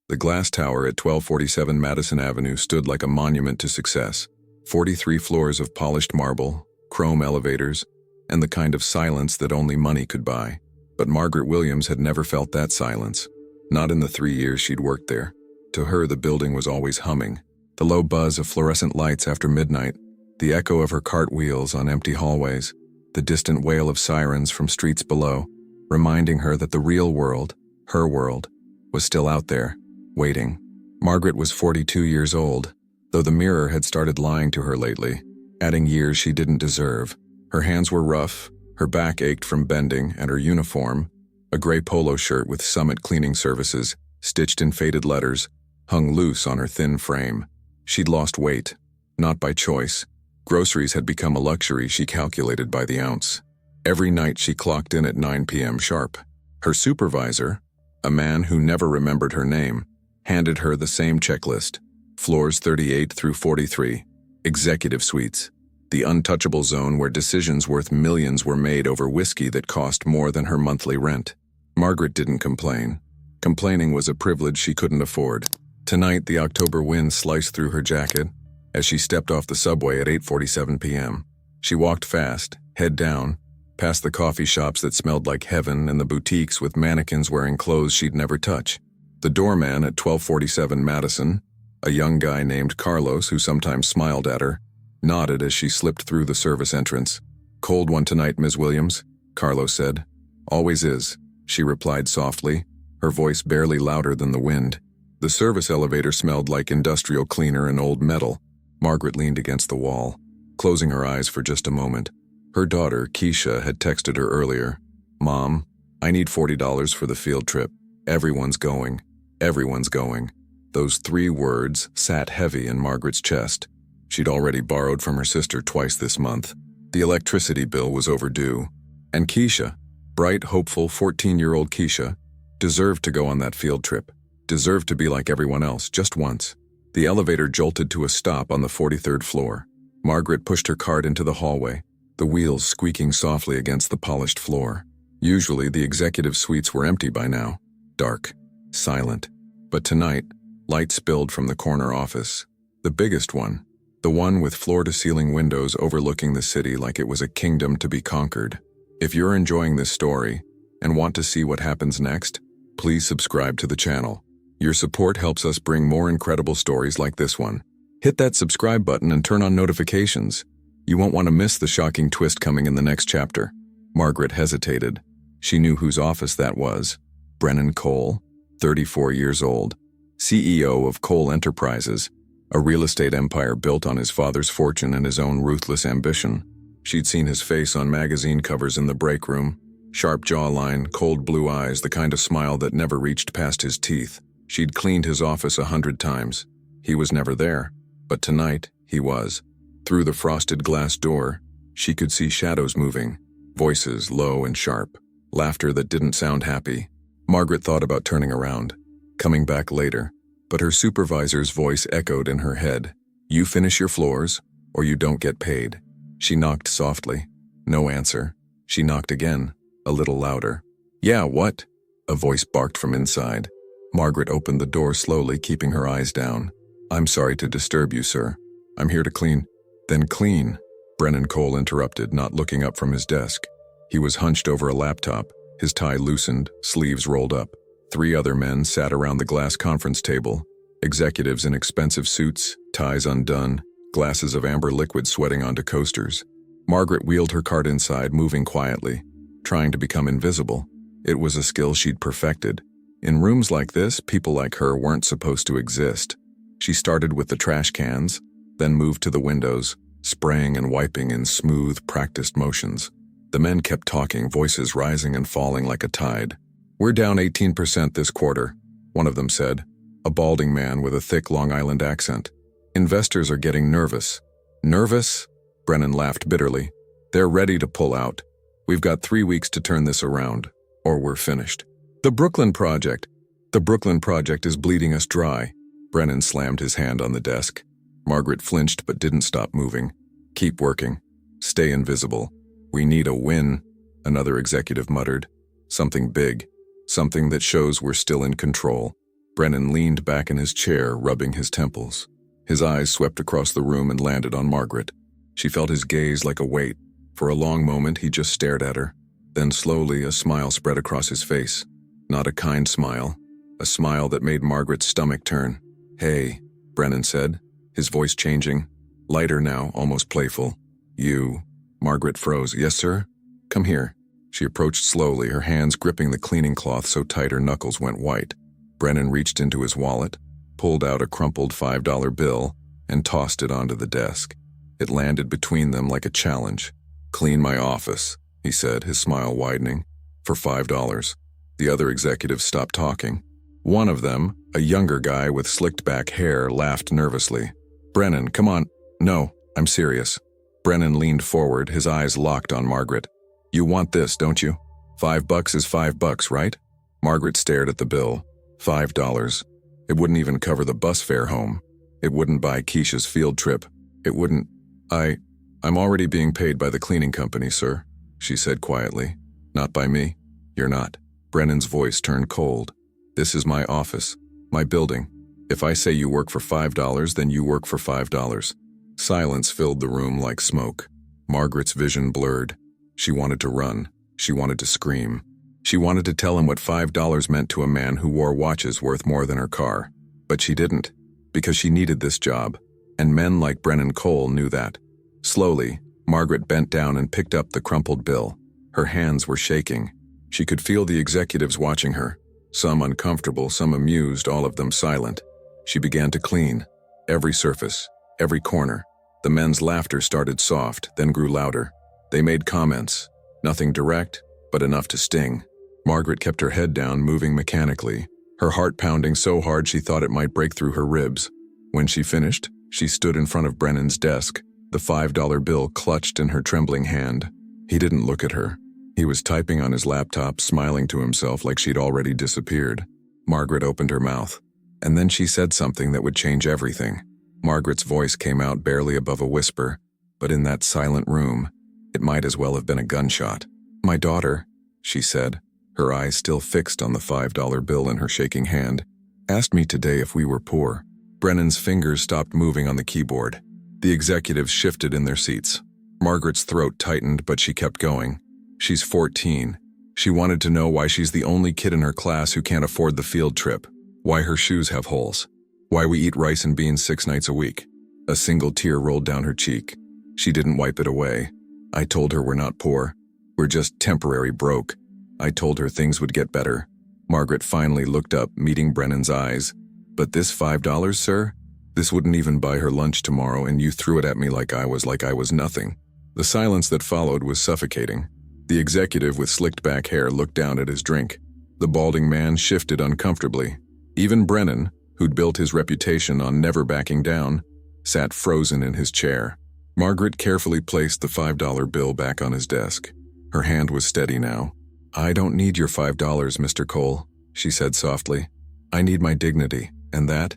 The glass tower at 1247 Madison Avenue stood like a monument to success. 43 floors of polished marble, chrome elevators, and the kind of silence that only money could buy. But Margaret Williams had never felt that silence. Not in the 3 years she'd worked there. To her, the building was always humming. The low buzz of fluorescent lights after midnight, the echo of her cartwheels on empty hallways, the distant wail of sirens from streets below, reminding her that the real world, her world, was still out there, waiting. Margaret was 42 years old, though the mirror had started lying to her lately, adding years she didn't deserve. Her hands were rough, her back ached from bending, and her uniform, a gray polo shirt with Summit Cleaning Services, stitched in faded letters, hung loose on her thin frame. She'd lost weight, not by choice. Groceries had become a luxury she calculated by the ounce. Every night she clocked in at 9 p.m. sharp. Her supervisor, a man who never remembered her name, handed her the same checklist. Floors 38 through 43, executive suites, the untouchable zone where decisions worth millions were made over whiskey that cost more than her monthly rent. Margaret didn't complain. Complaining was a privilege she couldn't afford. Tonight, the October wind sliced through her jacket as she stepped off the subway at 8:47 p.m. She walked fast, head down, past the coffee shops that smelled like heaven and the boutiques with mannequins wearing clothes she'd never touch. The doorman at 1247 Madison, a young guy named Carlos who sometimes smiled at her, nodded as she slipped through the service entrance. "Cold one tonight, Ms. Williams," Carlos said. "Always is," she replied softly, her voice barely louder than the wind. The service elevator smelled like industrial cleaner and old metal. Margaret leaned against the wall, closing her eyes for just a moment. Her daughter, Keisha, had texted her earlier. "Mom, I need $40 for the field trip. Everyone's going. Everyone's going." Those 3 words sat heavy in Margaret's chest. She'd already borrowed from her sister twice this month. The electricity bill was overdue. And Keisha, bright, hopeful 14-year-old Keisha, deserved to go on that field trip. Deserved to be like everyone else, just once. The elevator jolted to a stop on the 43rd floor. Margaret pushed her cart into the hallway, the wheels squeaking softly against the polished floor. Usually, the executive suites were empty by now. Dark. Silent. But tonight, light spilled from the corner office. The biggest one. The one with floor-to-ceiling windows overlooking the city like it was a kingdom to be conquered. If you're enjoying this story and want to see what happens next, please subscribe to the channel. Your support helps us bring more incredible stories like this one. Hit that subscribe button and turn on notifications. You won't want to miss the shocking twist coming in the next chapter. Margaret hesitated. She knew whose office that was. Brennan Cole, 34 years old, CEO of Cole Enterprises, a real estate empire built on his father's fortune and his own ruthless ambition. She'd seen his face on magazine covers in the break room. Sharp jawline, cold blue eyes, the kind of smile that never reached past his teeth. She'd cleaned his office 100 times. He was never there, but tonight he was. Through the frosted glass door, she could see shadows moving, voices low and sharp, laughter that didn't sound happy. Margaret thought about turning around, coming back later, but her supervisor's voice echoed in her head. "You finish your floors, or you don't get paid." She knocked softly. No answer. She knocked again, a little louder. "Yeah, what?" a voice barked from inside. Margaret opened the door slowly, keeping her eyes down. "I'm sorry to disturb you, sir. I'm here to clean." "Then clean," Brennan Cole interrupted, not looking up from his desk. He was hunched over a laptop, his tie loosened, sleeves rolled up. 3 other men sat around the glass conference table, executives in expensive suits, ties undone, glasses of amber liquid sweating onto coasters. Margaret wheeled her cart inside, moving quietly, trying to become invisible. It was a skill she'd perfected. In rooms like this, people like her weren't supposed to exist. She started with the trash cans, then moved to the windows, spraying and wiping in smooth, practiced motions. The men kept talking, voices rising and falling like a tide. "We're down 18% this quarter," one of them said, a balding man with a thick Long Island accent. "Investors are getting nervous." "Nervous?" Brennan laughed bitterly. "They're ready to pull out. We've got 3 weeks to turn this around, or we're finished." The Brooklyn Project is bleeding us dry." Brennan slammed his hand on the desk. Margaret flinched but didn't stop moving. "Keep working. Stay invisible. We need a win," another executive muttered. "Something big. Something that shows we're still in control." Brennan leaned back in his chair, rubbing his temples. His eyes swept across the room and landed on Margaret. She felt his gaze like a weight. For a long moment, he just stared at her. Then slowly, a smile spread across his face. Not a kind smile. A smile that made Margaret's stomach turn. "Hey," Brennan said, his voice changing. Lighter now, almost playful. "You..." Margaret froze. "Yes, sir?" "Come here." She approached slowly, her hands gripping the cleaning cloth so tight her knuckles went white. Brennan reached into his wallet, pulled out a crumpled $5 bill, and tossed it onto the desk. It landed between them like a challenge. "Clean my office," he said, his smile widening. "For $5. The other executives stopped talking. One of them, a younger guy with slicked-back hair, laughed nervously. "Brennan, come on." "No, I'm serious." Brennan leaned forward, his eyes locked on Margaret. "You want this, don't you? $5 is $5, right?" Margaret stared at the bill. $5. It wouldn't even cover the bus fare home. It wouldn't buy Keisha's field trip. It wouldn't... I'm already being paid by the cleaning company, sir," she said quietly. "Not by me." "You're not." Brennan's voice turned cold. "This is my office, my building. If I say you work for $5, then you work for $5. Silence filled the room like smoke. Margaret's vision blurred. She wanted to run. She wanted to scream. She wanted to tell him what $5 meant to a man who wore watches worth more than her car. But she didn't, because she needed this job, and men like Brennan Cole knew that. Slowly, Margaret bent down and picked up the crumpled bill. Her hands were shaking. She could feel the executives watching her, some uncomfortable, some amused, all of them silent. She began to clean. Every surface, every corner. The men's laughter started soft, then grew louder. They made comments, nothing direct, but enough to sting. Margaret kept her head down, moving mechanically, her heart pounding so hard she thought it might break through her ribs. When she finished, she stood in front of Brennan's desk, the $5 bill clutched in her trembling hand. He didn't look at her. He was typing on his laptop, smiling to himself like she'd already disappeared. Margaret opened her mouth, and then she said something that would change everything. Margaret's voice came out barely above a whisper, but in that silent room, it might as well have been a gunshot. "My daughter," she said, her eyes still fixed on the $5 bill in her shaking hand, "asked me today if we were poor." Brennan's fingers stopped moving on the keyboard. The executives shifted in their seats. Margaret's throat tightened, but she kept going. She's 14. She wanted to know why she's the only kid in her class who can't afford the field trip, why her shoes have holes, why we eat rice and beans 6 nights a week. A single tear rolled down her cheek. She didn't wipe it away. "I told her we're not poor. We're just temporary broke. I told her things would get better." Margaret finally looked up, meeting Brennan's eyes. "But this $5, sir? This wouldn't even buy her lunch tomorrow, and you threw it at me like I was nothing." The silence that followed was suffocating. The executive with slicked back hair looked down at his drink. The balding man shifted uncomfortably. Even Brennan, who'd built his reputation on never backing down, sat frozen in his chair. Margaret carefully placed the $5 bill back on his desk. Her hand was steady now. "I don't need your $5, Mr. Cole," she said softly. "I need my dignity, and that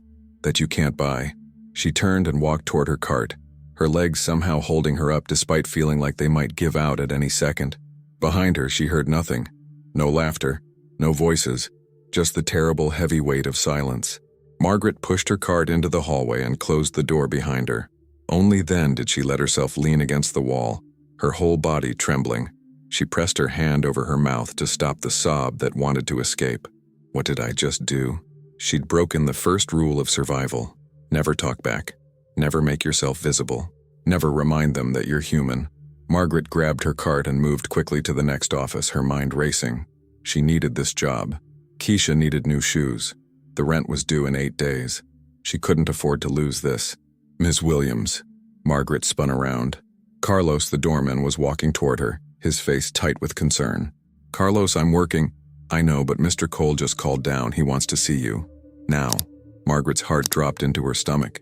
you can't buy." She turned and walked toward her cart, her legs somehow holding her up despite feeling like they might give out at any second. Behind her, she heard nothing. No laughter, no voices, just the terrible heavy weight of silence. Margaret pushed her cart into the hallway and closed the door behind her. Only then did she let herself lean against the wall, her whole body trembling. She pressed her hand over her mouth to stop the sob that wanted to escape. What did I just do? She'd broken the first rule of survival. Never talk back. Never make yourself visible. Never remind them that you're human. Margaret grabbed her cart and moved quickly to the next office, her mind racing. She needed this job. Keisha needed new shoes. The rent was due in 8 days. She couldn't afford to lose this. "Ms. Williams." Margaret spun around. Carlos, the doorman, was walking toward her, his face tight with concern. "Carlos, I'm working." "I know, but Mr. Cole just called down. He wants to see you. Now." Margaret's heart dropped into her stomach.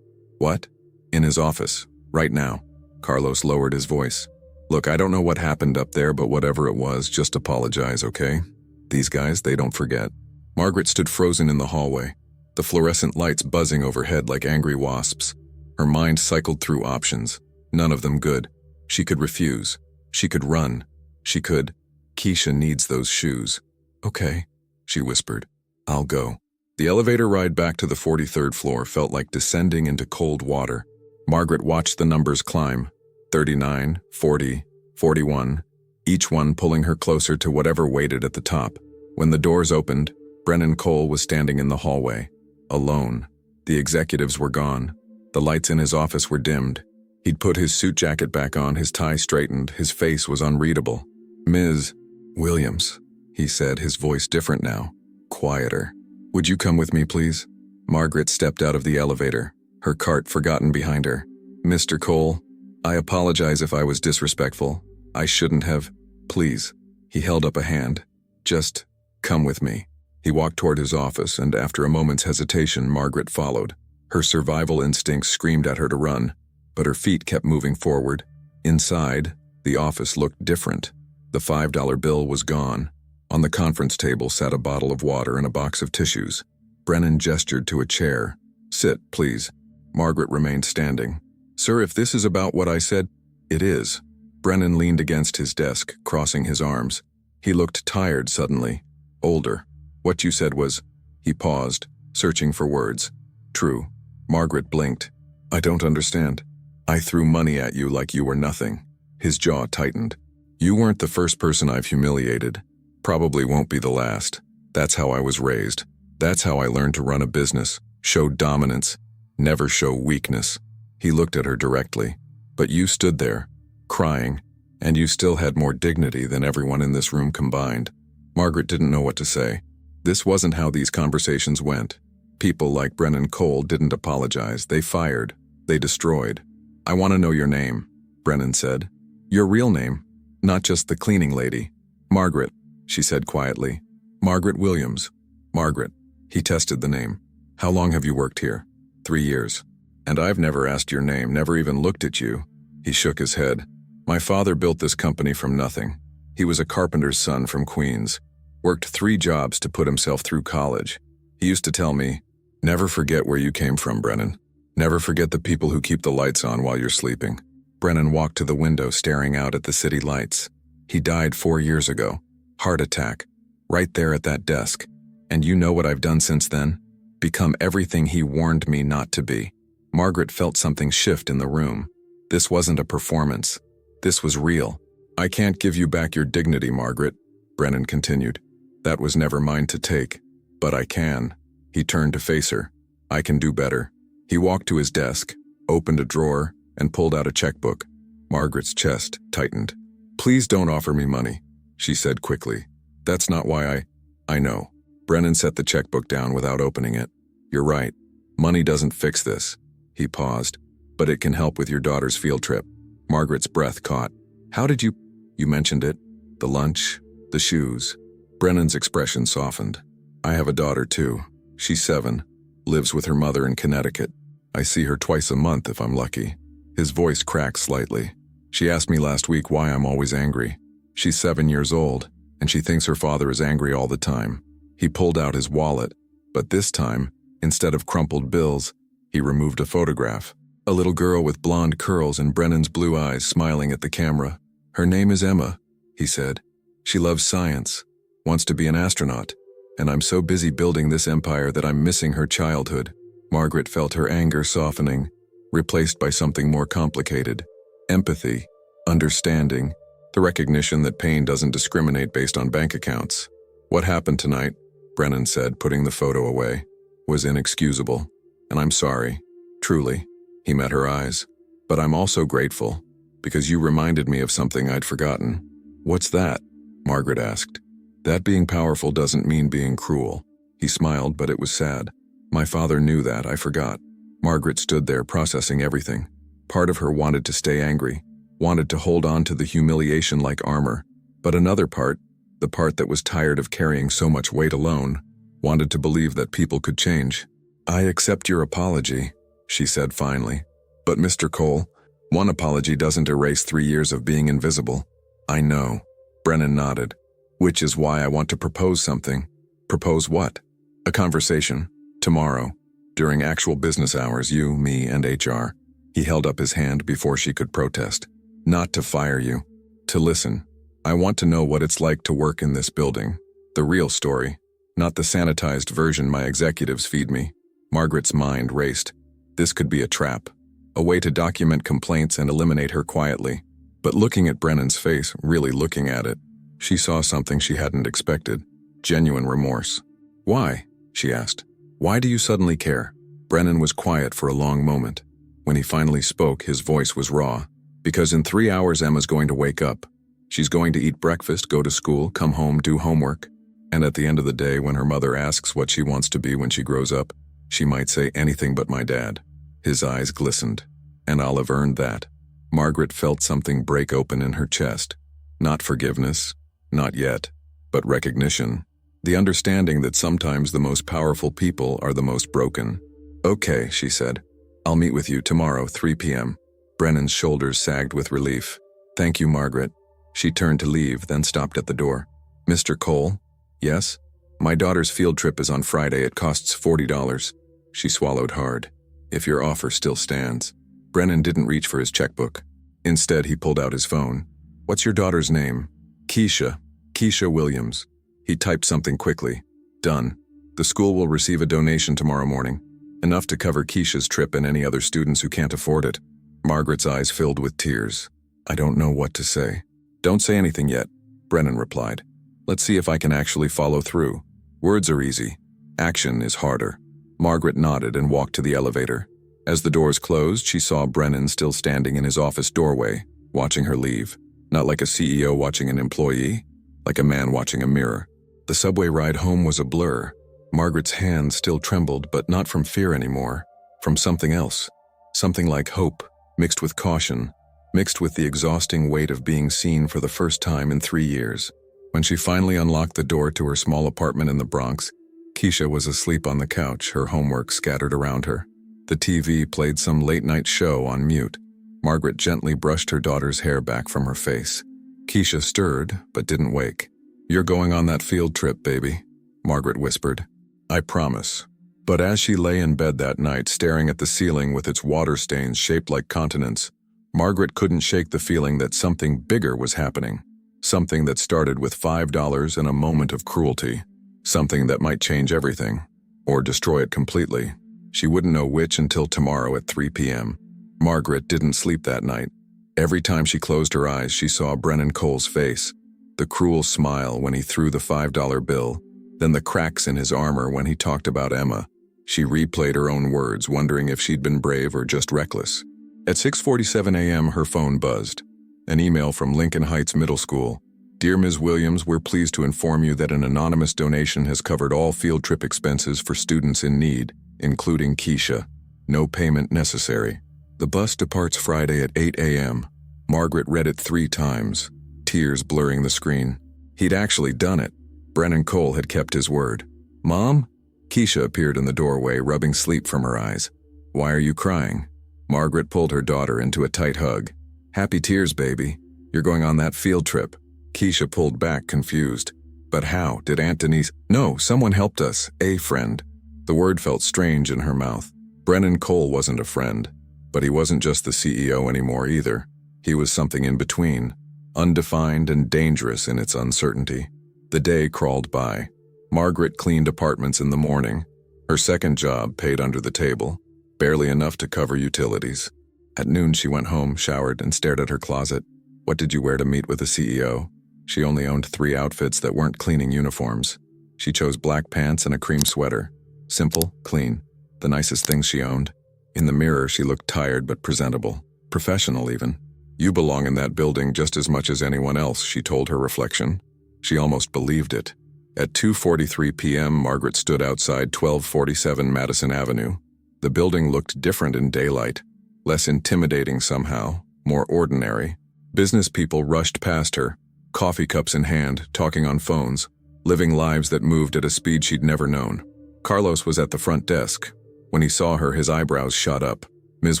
What?" "In his office. Right now." Carlos lowered his voice. "Look, I don't know what happened up there, but whatever it was, just apologize, okay? These guys, they don't forget." Margaret stood frozen in the hallway, the fluorescent lights buzzing overhead like angry wasps. Her mind cycled through options, none of them good. She could refuse. She could run. She could... Keisha needs those shoes. "Okay," she whispered. "I'll go." The elevator ride back to the 43rd floor felt like descending into cold water. Margaret watched the numbers climb, 39, 40, 41, each one pulling her closer to whatever waited at the top. When the doors opened, Brennan Cole was standing in the hallway, alone. The executives were gone. The lights in his office were dimmed. He'd put his suit jacket back on, his tie straightened, his face was unreadable. "Ms. Williams," he said, his voice different now, quieter. "Would you come with me, please?" Margaret stepped out of the elevator, her cart forgotten behind her. "Mr. Cole, I apologize if I was disrespectful. I shouldn't have. Please." He held up a hand. "Just come with me." He walked toward his office, and after a moment's hesitation, Margaret followed. Her survival instincts screamed at her to run, but her feet kept moving forward. Inside, the office looked different. The $5 bill was gone. On the conference table sat a bottle of water and a box of tissues. Brennan gestured to a chair. "Sit, please." Margaret remained standing. "Sir, if this is about what I said—" "It is." Brennan leaned against his desk, crossing his arms. He looked tired suddenly, older. "What you said was—" He paused, searching for words. "True." Margaret blinked. "I don't understand." "I threw money at you like you were nothing." His jaw tightened. "You weren't the first person I've humiliated. Probably won't be the last. That's how I was raised. That's how I learned to run a business, show dominance, never show weakness." He looked at her directly. "But you stood there, crying, and you still had more dignity than everyone in this room combined." Margaret didn't know what to say. This wasn't how these conversations went. People like Brennan Cole didn't apologize. They fired. They destroyed. "I want to know your name," Brennan said. "Your real name, not just the cleaning lady." "Margaret," she said quietly. "Margaret Williams." "Margaret." He tested the name. "How long have you worked here?" 3 years. "And I've never asked your name, never even looked at you." He shook his head. "My father built this company from nothing. He was a carpenter's son from Queens. Worked 3 jobs to put himself through college. He used to tell me, 'Never forget where you came from, Brennan. Never forget the people who keep the lights on while you're sleeping.'" Brennan walked to the window, staring out at the city lights. "He died 4 years ago. Heart attack. Right there at that desk. And you know what I've done since then? Become everything he warned me not to be." Margaret felt something shift in the room. This wasn't a performance. This was real. "I can't give you back your dignity, Margaret," Brennan continued. "That was never mine to take. But I can." He turned to face her. "I can do better." He walked to his desk, opened a drawer, and pulled out a checkbook. Margaret's chest tightened. "Please don't offer me money," she said quickly. "That's not why I know." Brennan set the checkbook down without opening it. "You're right. Money doesn't fix this." He paused. "But it can help with your daughter's field trip." Margaret's breath caught. "How did you mentioned it. The lunch, the shoes." Brennan's expression softened. "I have a daughter too. She's 7, lives with her mother in Connecticut. I see her twice a month if I'm lucky." His voice cracked slightly. "She asked me last week why I'm always angry. She's 7 years old, and she thinks her father is angry all the time." He pulled out his wallet, but this time, instead of crumpled bills, he removed a photograph. A little girl with blonde curls and Brennan's blue eyes smiling at the camera. "Her name is Emma," he said. "She loves science, wants to be an astronaut, and I'm so busy building this empire that I'm missing her childhood." Margaret felt her anger softening, replaced by something more complicated. Empathy, understanding, the recognition that pain doesn't discriminate based on bank accounts. "What happened tonight," Brennan said, putting the photo away, "was inexcusable, and I'm sorry, truly." He met her eyes. "But I'm also grateful, because you reminded me of something I'd forgotten." "What's that?" Margaret asked. "That being powerful doesn't mean being cruel." He smiled, but it was sad. "My father knew that, I forgot." Margaret stood there processing everything. Part of her wanted to stay angry, wanted to hold on to the humiliation like armor, but another part, the part that was tired of carrying so much weight alone, wanted to believe that people could change. "I accept your apology," she said finally. "But Mr. Cole, one apology doesn't erase 3 years of being invisible." "I know." Brennan nodded. "Which is why I want to propose something." "Propose what?" "A conversation. Tomorrow. During actual business hours, you, me, and HR." He held up his hand before she could protest. "Not to fire you. To listen. I want to know what it's like to work in this building. The real story. Not the sanitized version my executives feed me. Margaret's mind raced. This could be a trap. A way to document complaints and eliminate her quietly. But looking at Brennan's face, really looking at it, she saw something she hadn't expected. Genuine remorse. "Why?" she asked. "Why do you suddenly care?" Brennan was quiet for a long moment. When he finally spoke, his voice was raw. "Because in 3 hours Emma's going to wake up. She's going to eat breakfast, go to school, come home, do homework. And at the end of the day, when her mother asks what she wants to be when she grows up, she might say anything but my dad." His eyes glistened. "And I'll have earned that." Margaret felt something break open in her chest. Not forgiveness, not yet, but recognition. The understanding that sometimes the most powerful people are the most broken. "Okay," she said. "I'll meet with you tomorrow, 3 p.m. Brennan's shoulders sagged with relief. "Thank you, Margaret." She turned to leave, then stopped at the door. "Mr. Cole?" "Yes?" "My daughter's field trip is on Friday. It costs $40. She swallowed hard. "If your offer still stands." Brennan didn't reach for his checkbook. Instead, he pulled out his phone. "What's your daughter's name?" "Keisha. Keisha Williams." He typed something quickly. "Done. The school will receive a donation tomorrow morning. Enough to cover Keisha's trip and any other students who can't afford it." Margaret's eyes filled with tears. "I don't know what to say." "Don't say anything yet," Brennan replied. "Let's see if I can actually follow through. Words are easy. Action is harder." Margaret nodded and walked to the elevator. As the doors closed, she saw Brennan still standing in his office doorway, watching her leave. Not like a CEO watching an employee, like a man watching a mirror. The subway ride home was a blur. Margaret's hands still trembled, but not from fear anymore. From something else. Something like hope, mixed with caution, mixed with the exhausting weight of being seen for the first time in 3 years. When she finally unlocked the door to her small apartment in the Bronx, Keisha was asleep on the couch, her homework scattered around her. The TV played some late-night show on mute. Margaret gently brushed her daughter's hair back from her face. Keisha stirred, but didn't wake. "You're going on that field trip, baby," Margaret whispered. "I promise." But as she lay in bed that night, staring at the ceiling with its water stains shaped like continents, Margaret couldn't shake the feeling that something bigger was happening. Something that started with $5 and a moment of cruelty. Something that might change everything, or destroy it completely. She wouldn't know which until tomorrow at 3 p.m. Margaret didn't sleep that night. Every time she closed her eyes, she saw Brennan Cole's face. The cruel smile when he threw the $5 bill, then the cracks in his armor when he talked about Emma. She replayed her own words, wondering if she'd been brave or just reckless. At 6:47 a.m., her phone buzzed. An email from Lincoln Heights Middle School. "Dear Ms. Williams, we're pleased to inform you that an anonymous donation has covered all field trip expenses for students in need, including Keisha. No payment necessary. The bus departs Friday at 8 a.m. Margaret read it 3 times, tears blurring the screen. He'd actually done it. Brennan Cole had kept his word. "Mom?" Keisha appeared in the doorway, rubbing sleep from her eyes. "Why are you crying?" Margaret pulled her daughter into a tight hug. "Happy tears, baby. You're going on that field trip." Keisha pulled back, confused. "But how? Did Aunt Denise—" "No, someone helped us. A friend." The word felt strange in her mouth. Brennan Cole wasn't a friend. But he wasn't just the CEO anymore either. He was something in between, undefined and dangerous in its uncertainty. The day crawled by. Margaret cleaned apartments in the morning. Her second job paid under the table, barely enough to cover utilities. At noon she went home, showered, and stared at her closet. What did you wear to meet with the CEO? She only owned 3 outfits that weren't cleaning uniforms. She chose black pants and a cream sweater. Simple, clean, the nicest things she owned. In the mirror, she looked tired but presentable, professional even. "You belong in that building just as much as anyone else," she told her reflection. She almost believed it. At 2:43 p.m., Margaret stood outside 1247 Madison Avenue. The building looked different in daylight, less intimidating somehow, more ordinary. Business people rushed past her, coffee cups in hand, talking on phones, living lives that moved at a speed she'd never known. Carlos was at the front desk. When he saw her, his eyebrows shot up. "Ms.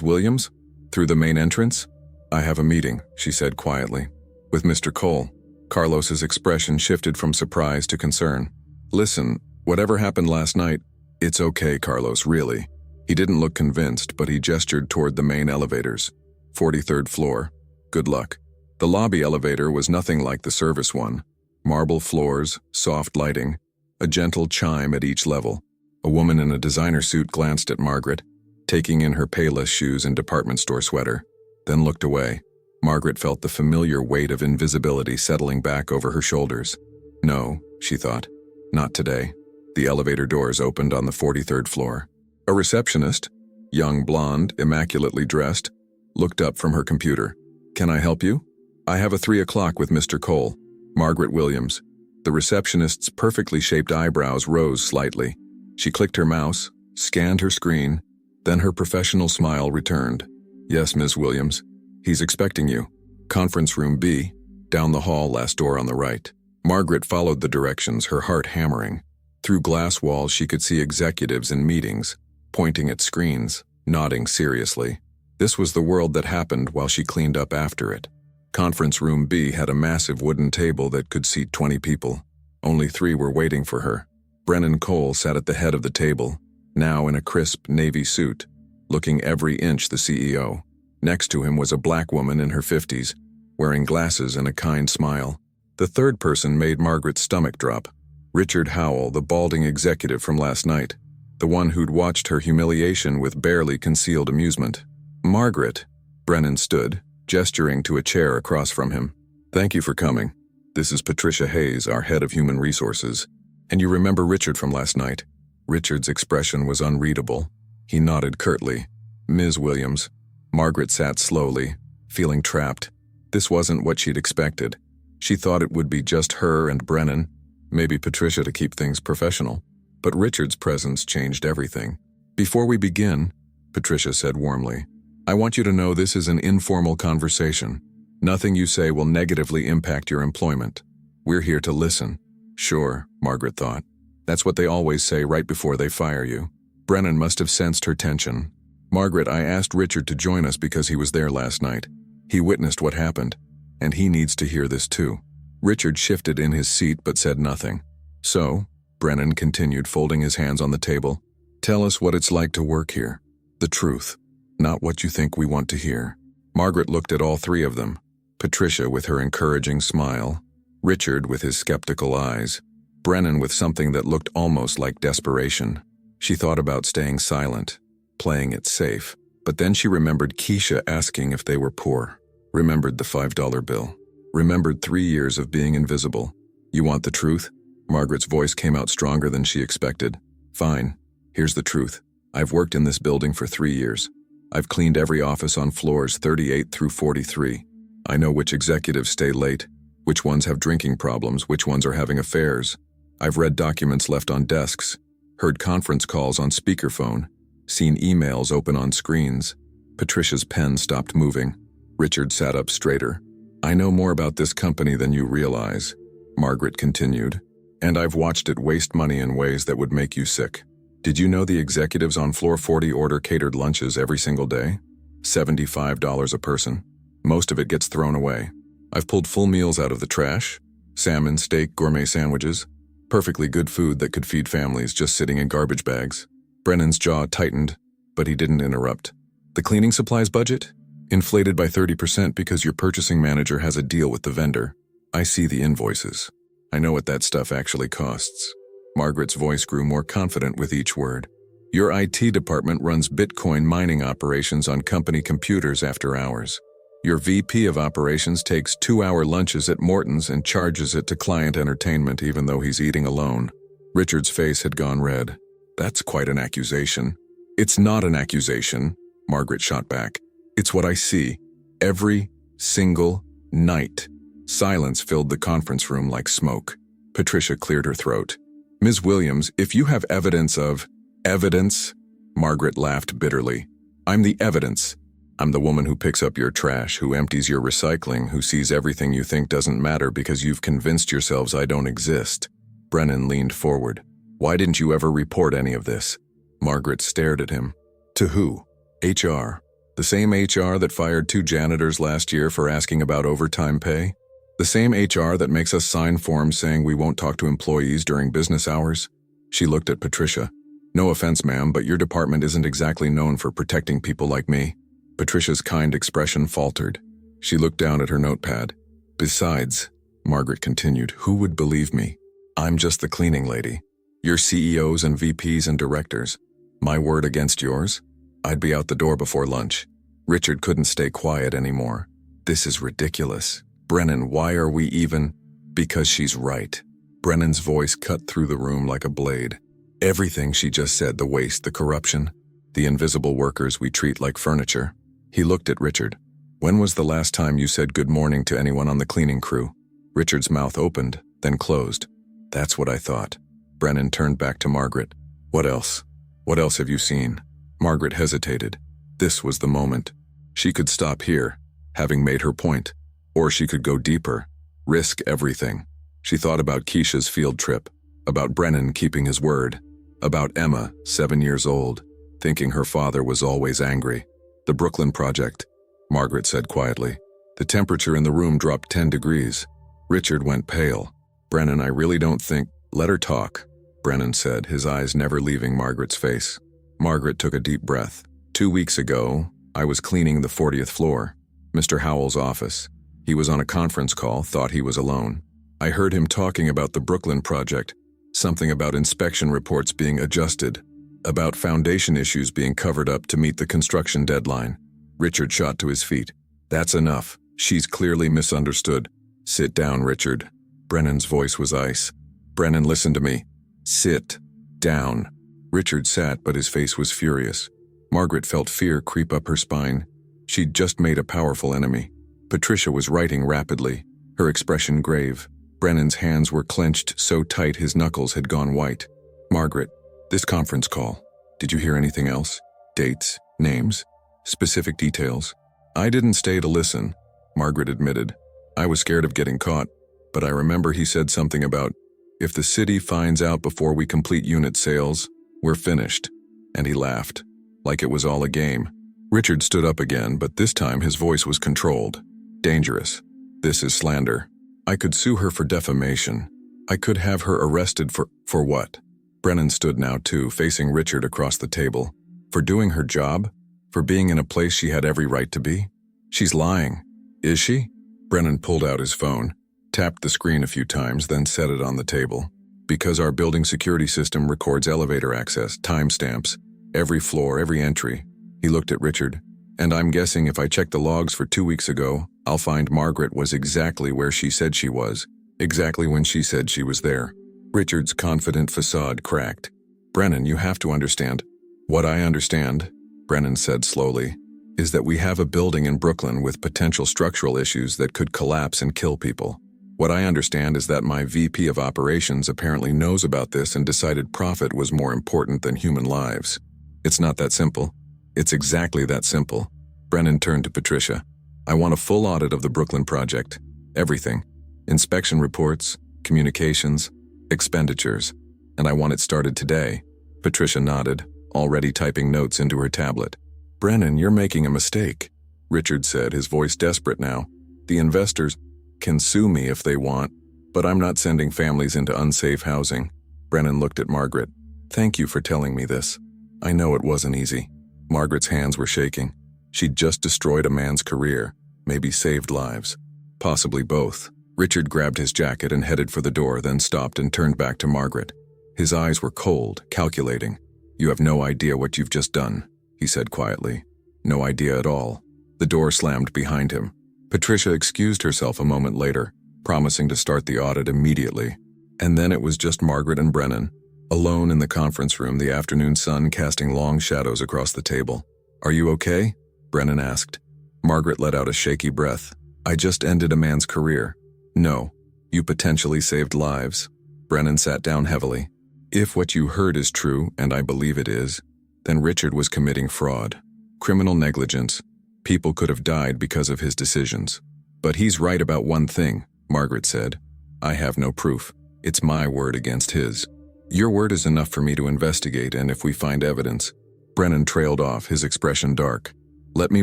Williams? Through the main entrance?" "I have a meeting," she said quietly. "With Mr. Cole." Carlos's expression shifted from surprise to concern. "Listen, whatever happened last night, it's okay, Carlos, really." He didn't look convinced, but he gestured toward the main elevators. 43rd floor. "Good luck." The lobby elevator was nothing like the service one. Marble floors, soft lighting, a gentle chime at each level. A woman in a designer suit glanced at Margaret, taking in her Payless shoes and department store sweater, then looked away. Margaret felt the familiar weight of invisibility settling back over her shoulders. No, she thought, not today. The elevator doors opened on the 43rd floor. A receptionist, young blonde, immaculately dressed, looked up from her computer. "Can I help you?" "I have a 3 o'clock with Mr. Cole." Margaret Williams. The receptionist's perfectly shaped eyebrows rose slightly. She clicked her mouse, scanned her screen, then her professional smile returned. "Yes, Ms. Williams. He's expecting you. Conference room B, down the hall, last door on the right." Margaret followed the directions, her heart hammering. Through glass walls she could see executives in meetings, pointing at screens, nodding seriously. This was the world that happened while she cleaned up after it. Conference room B had a massive wooden table that could seat 20 people. Only 3 were waiting for her. Brennan Cole sat at the head of the table, now in a crisp navy suit, looking every inch the CEO. Next to him was a black woman in her 50s, wearing glasses and a kind smile. The third person made Margaret's stomach drop. Richard Howell, the balding executive from last night, the one who'd watched her humiliation with barely concealed amusement. "Margaret," Brennan stood, gesturing to a chair across from him. "Thank you for coming. This is Patricia Hayes, our head of human resources. And you remember Richard from last night?" Richard's expression was unreadable. He nodded curtly. "Ms. Williams." Margaret sat slowly, feeling trapped. This wasn't what she'd expected. She thought it would be just her and Brennan, maybe Patricia to keep things professional. But Richard's presence changed everything. "Before we begin," Patricia said warmly, "I want you to know this is an informal conversation. Nothing you say will negatively impact your employment. We're here to listen." "Sure," Margaret thought. "That's what they always say right before they fire you." Brennan must have sensed her tension. "Margaret, I asked Richard to join us because he was there last night. He witnessed what happened, and he needs to hear this too." Richard shifted in his seat but said nothing. "So," Brennan continued, folding his hands on the table, "tell us what it's like to work here. The truth, not what you think we want to hear." Margaret looked at all 3 of them. Patricia with her encouraging smile, Richard with his skeptical eyes, Brennan with something that looked almost like desperation. She thought about staying silent, playing it safe, but then she remembered Keisha asking if they were poor, remembered the $5 bill, remembered 3 years of being invisible. "You want the truth?" Margaret's voice came out stronger than she expected. "Fine, here's the truth. I've worked in this building for 3 years. I've cleaned every office on floors 38 through 43. I know which executives stay late, which ones have drinking problems, which ones are having affairs. I've read documents left on desks, heard conference calls on speakerphone, seen emails open on screens." Patricia's pen stopped moving. Richard sat up straighter. "I know more about this company than you realize," Margaret continued, "and I've watched it waste money in ways that would make you sick. Did you know the executives on floor 40 order catered lunches every single day? $75 a person. Most of it gets thrown away. I've pulled full meals out of the trash, salmon, steak, gourmet sandwiches, perfectly good food that could feed families just sitting in garbage bags." Brennan's jaw tightened, but he didn't interrupt. "The cleaning supplies budget? Inflated by 30% because your purchasing manager has a deal with the vendor. I see the invoices. I know what that stuff actually costs." Margaret's voice grew more confident with each word. "Your IT department runs Bitcoin mining operations on company computers after hours. Your VP of operations takes 2-hour lunches at Morton's and charges it to client entertainment even though he's eating alone." Richard's face had gone red. "That's quite an accusation." "It's not an accusation," Margaret shot back. "It's what I see. Every single night." Silence filled the conference room like smoke. Patricia cleared her throat. "Ms. Williams, if you have evidence of..." "Evidence?" Margaret laughed bitterly. "I'm the evidence. I'm the woman who picks up your trash, who empties your recycling, who sees everything you think doesn't matter because you've convinced yourselves I don't exist." Brennan leaned forward. "Why didn't you ever report any of this?" Margaret stared at him. "To who?" "HR. The same HR that fired 2 janitors last year for asking about overtime pay? The same HR that makes us sign forms saying we won't talk to employees during business hours?" She looked at Patricia. "No offense, ma'am, but your department isn't exactly known for protecting people like me." Patricia's kind expression faltered. She looked down at her notepad. "Besides," Margaret continued, "who would believe me? I'm just the cleaning lady. Your CEOs and VPs and directors. My word against yours? I'd be out the door before lunch. Richard couldn't stay quiet anymore. This is ridiculous. Brennan, why are we even? Because she's right. Brennan's voice cut through the room like a blade. Everything she just said, the waste, the corruption, the invisible workers we treat like furniture. He looked at Richard. When was the last time you said good morning to anyone on the cleaning crew? Richard's mouth opened, then closed. That's what I thought. Brennan turned back to Margaret. What else? What else have you seen? Margaret hesitated. This was the moment. She could stop here, having made her point. Or she could go deeper, risk everything. She thought about Keisha's field trip, about Brennan keeping his word, about Emma, 7 years old, thinking her father was always angry. The Brooklyn Project, Margaret said quietly. The temperature in the room dropped 10 degrees. Richard went pale. Brennan, I really don't think. Let her talk, Brennan said, his eyes never leaving Margaret's face. Margaret took a deep breath. 2 weeks ago, I was cleaning the 40th floor, Mr. Howell's office. He was on a conference call, thought he was alone. I heard him talking about the Brooklyn Project, something about inspection reports being adjusted, about foundation issues being covered up to meet the construction deadline. Richard shot to his feet. That's enough. She's clearly misunderstood. Sit down, Richard. Brennan's voice was ice. Brennan, listen to me. Sit down. Richard sat, but his face was furious. Margaret felt fear creep up her spine. She'd just made a powerful enemy. Patricia was writing rapidly, her expression grave. Brennan's hands were clenched so tight his knuckles had gone white. Margaret, this conference call. Did you hear anything else? Dates, names, specific details? I didn't stay to listen, Margaret admitted. I was scared of getting caught, but I remember he said something about, if the city finds out before we complete unit sales, we're finished. And he laughed, like it was all a game. Richard stood up again, but this time his voice was controlled. Dangerous. This is slander. I could sue her for defamation. I could have her arrested for what? Brennan stood now too, facing Richard across the table. For doing her job? For being in a place she had every right to be? She's lying. Is she? Brennan pulled out his phone, tapped the screen a few times, then set it on the table. Because our building security system records elevator access, timestamps, every floor, every entry. He looked at Richard. And I'm guessing if I check the logs for 2 weeks ago, I'll find Margaret was exactly where she said she was, exactly when she said she was there. Richard's confident facade cracked. Brennan, you have to understand. What I understand, Brennan said slowly, is that we have a building in Brooklyn with potential structural issues that could collapse and kill people. What I understand is that my VP of operations apparently knows about this and decided profit was more important than human lives. It's not that simple. It's exactly that simple. Brennan turned to Patricia. I want a full audit of the Brooklyn Project. Everything. Inspection reports, communications, expenditures. And I want it started today. Patricia nodded, already typing notes into her tablet. Brennan, you're making a mistake, Richard said, his voice desperate now. The investors can sue me if they want, but I'm not sending families into unsafe housing. Brennan looked at Margaret. Thank you for telling me this. I know it wasn't easy. Margaret's hands were shaking. She'd just destroyed a man's career, maybe saved lives. Possibly both. Richard grabbed his jacket and headed for the door, then stopped and turned back to Margaret. His eyes were cold, calculating. You have no idea what you've just done, he said quietly. No idea at all. The door slammed behind him. Patricia excused herself a moment later, promising to start the audit immediately. And then it was just Margaret and Brennan, alone in the conference room, the afternoon sun casting long shadows across the table. Are you okay? Brennan asked. Margaret let out a shaky breath. I just ended a man's career. No, you potentially saved lives. Brennan sat down heavily. If what you heard is true, and I believe it is, then Richard was committing fraud. Criminal negligence. People could have died because of his decisions. But he's right about one thing, Margaret said. I have no proof. It's my word against his. Your word is enough for me to investigate, and if we find evidence. Brennan trailed off, his expression dark. Let me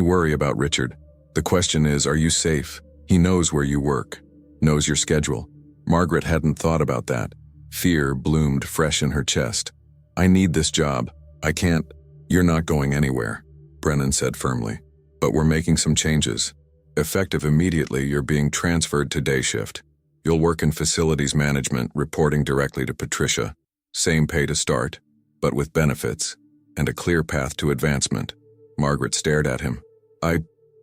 worry about Richard. The question is, are you safe? He knows where you work, knows your schedule. Margaret hadn't thought about that. Fear bloomed fresh in her chest. I need this job. I can't. You're not going anywhere, Brennan said firmly. But we're making some changes. Effective immediately, you're being transferred to day shift. You'll work in facilities management, reporting directly to Patricia. Same pay to start, but with benefits, and a clear path to advancement. Margaret stared at him.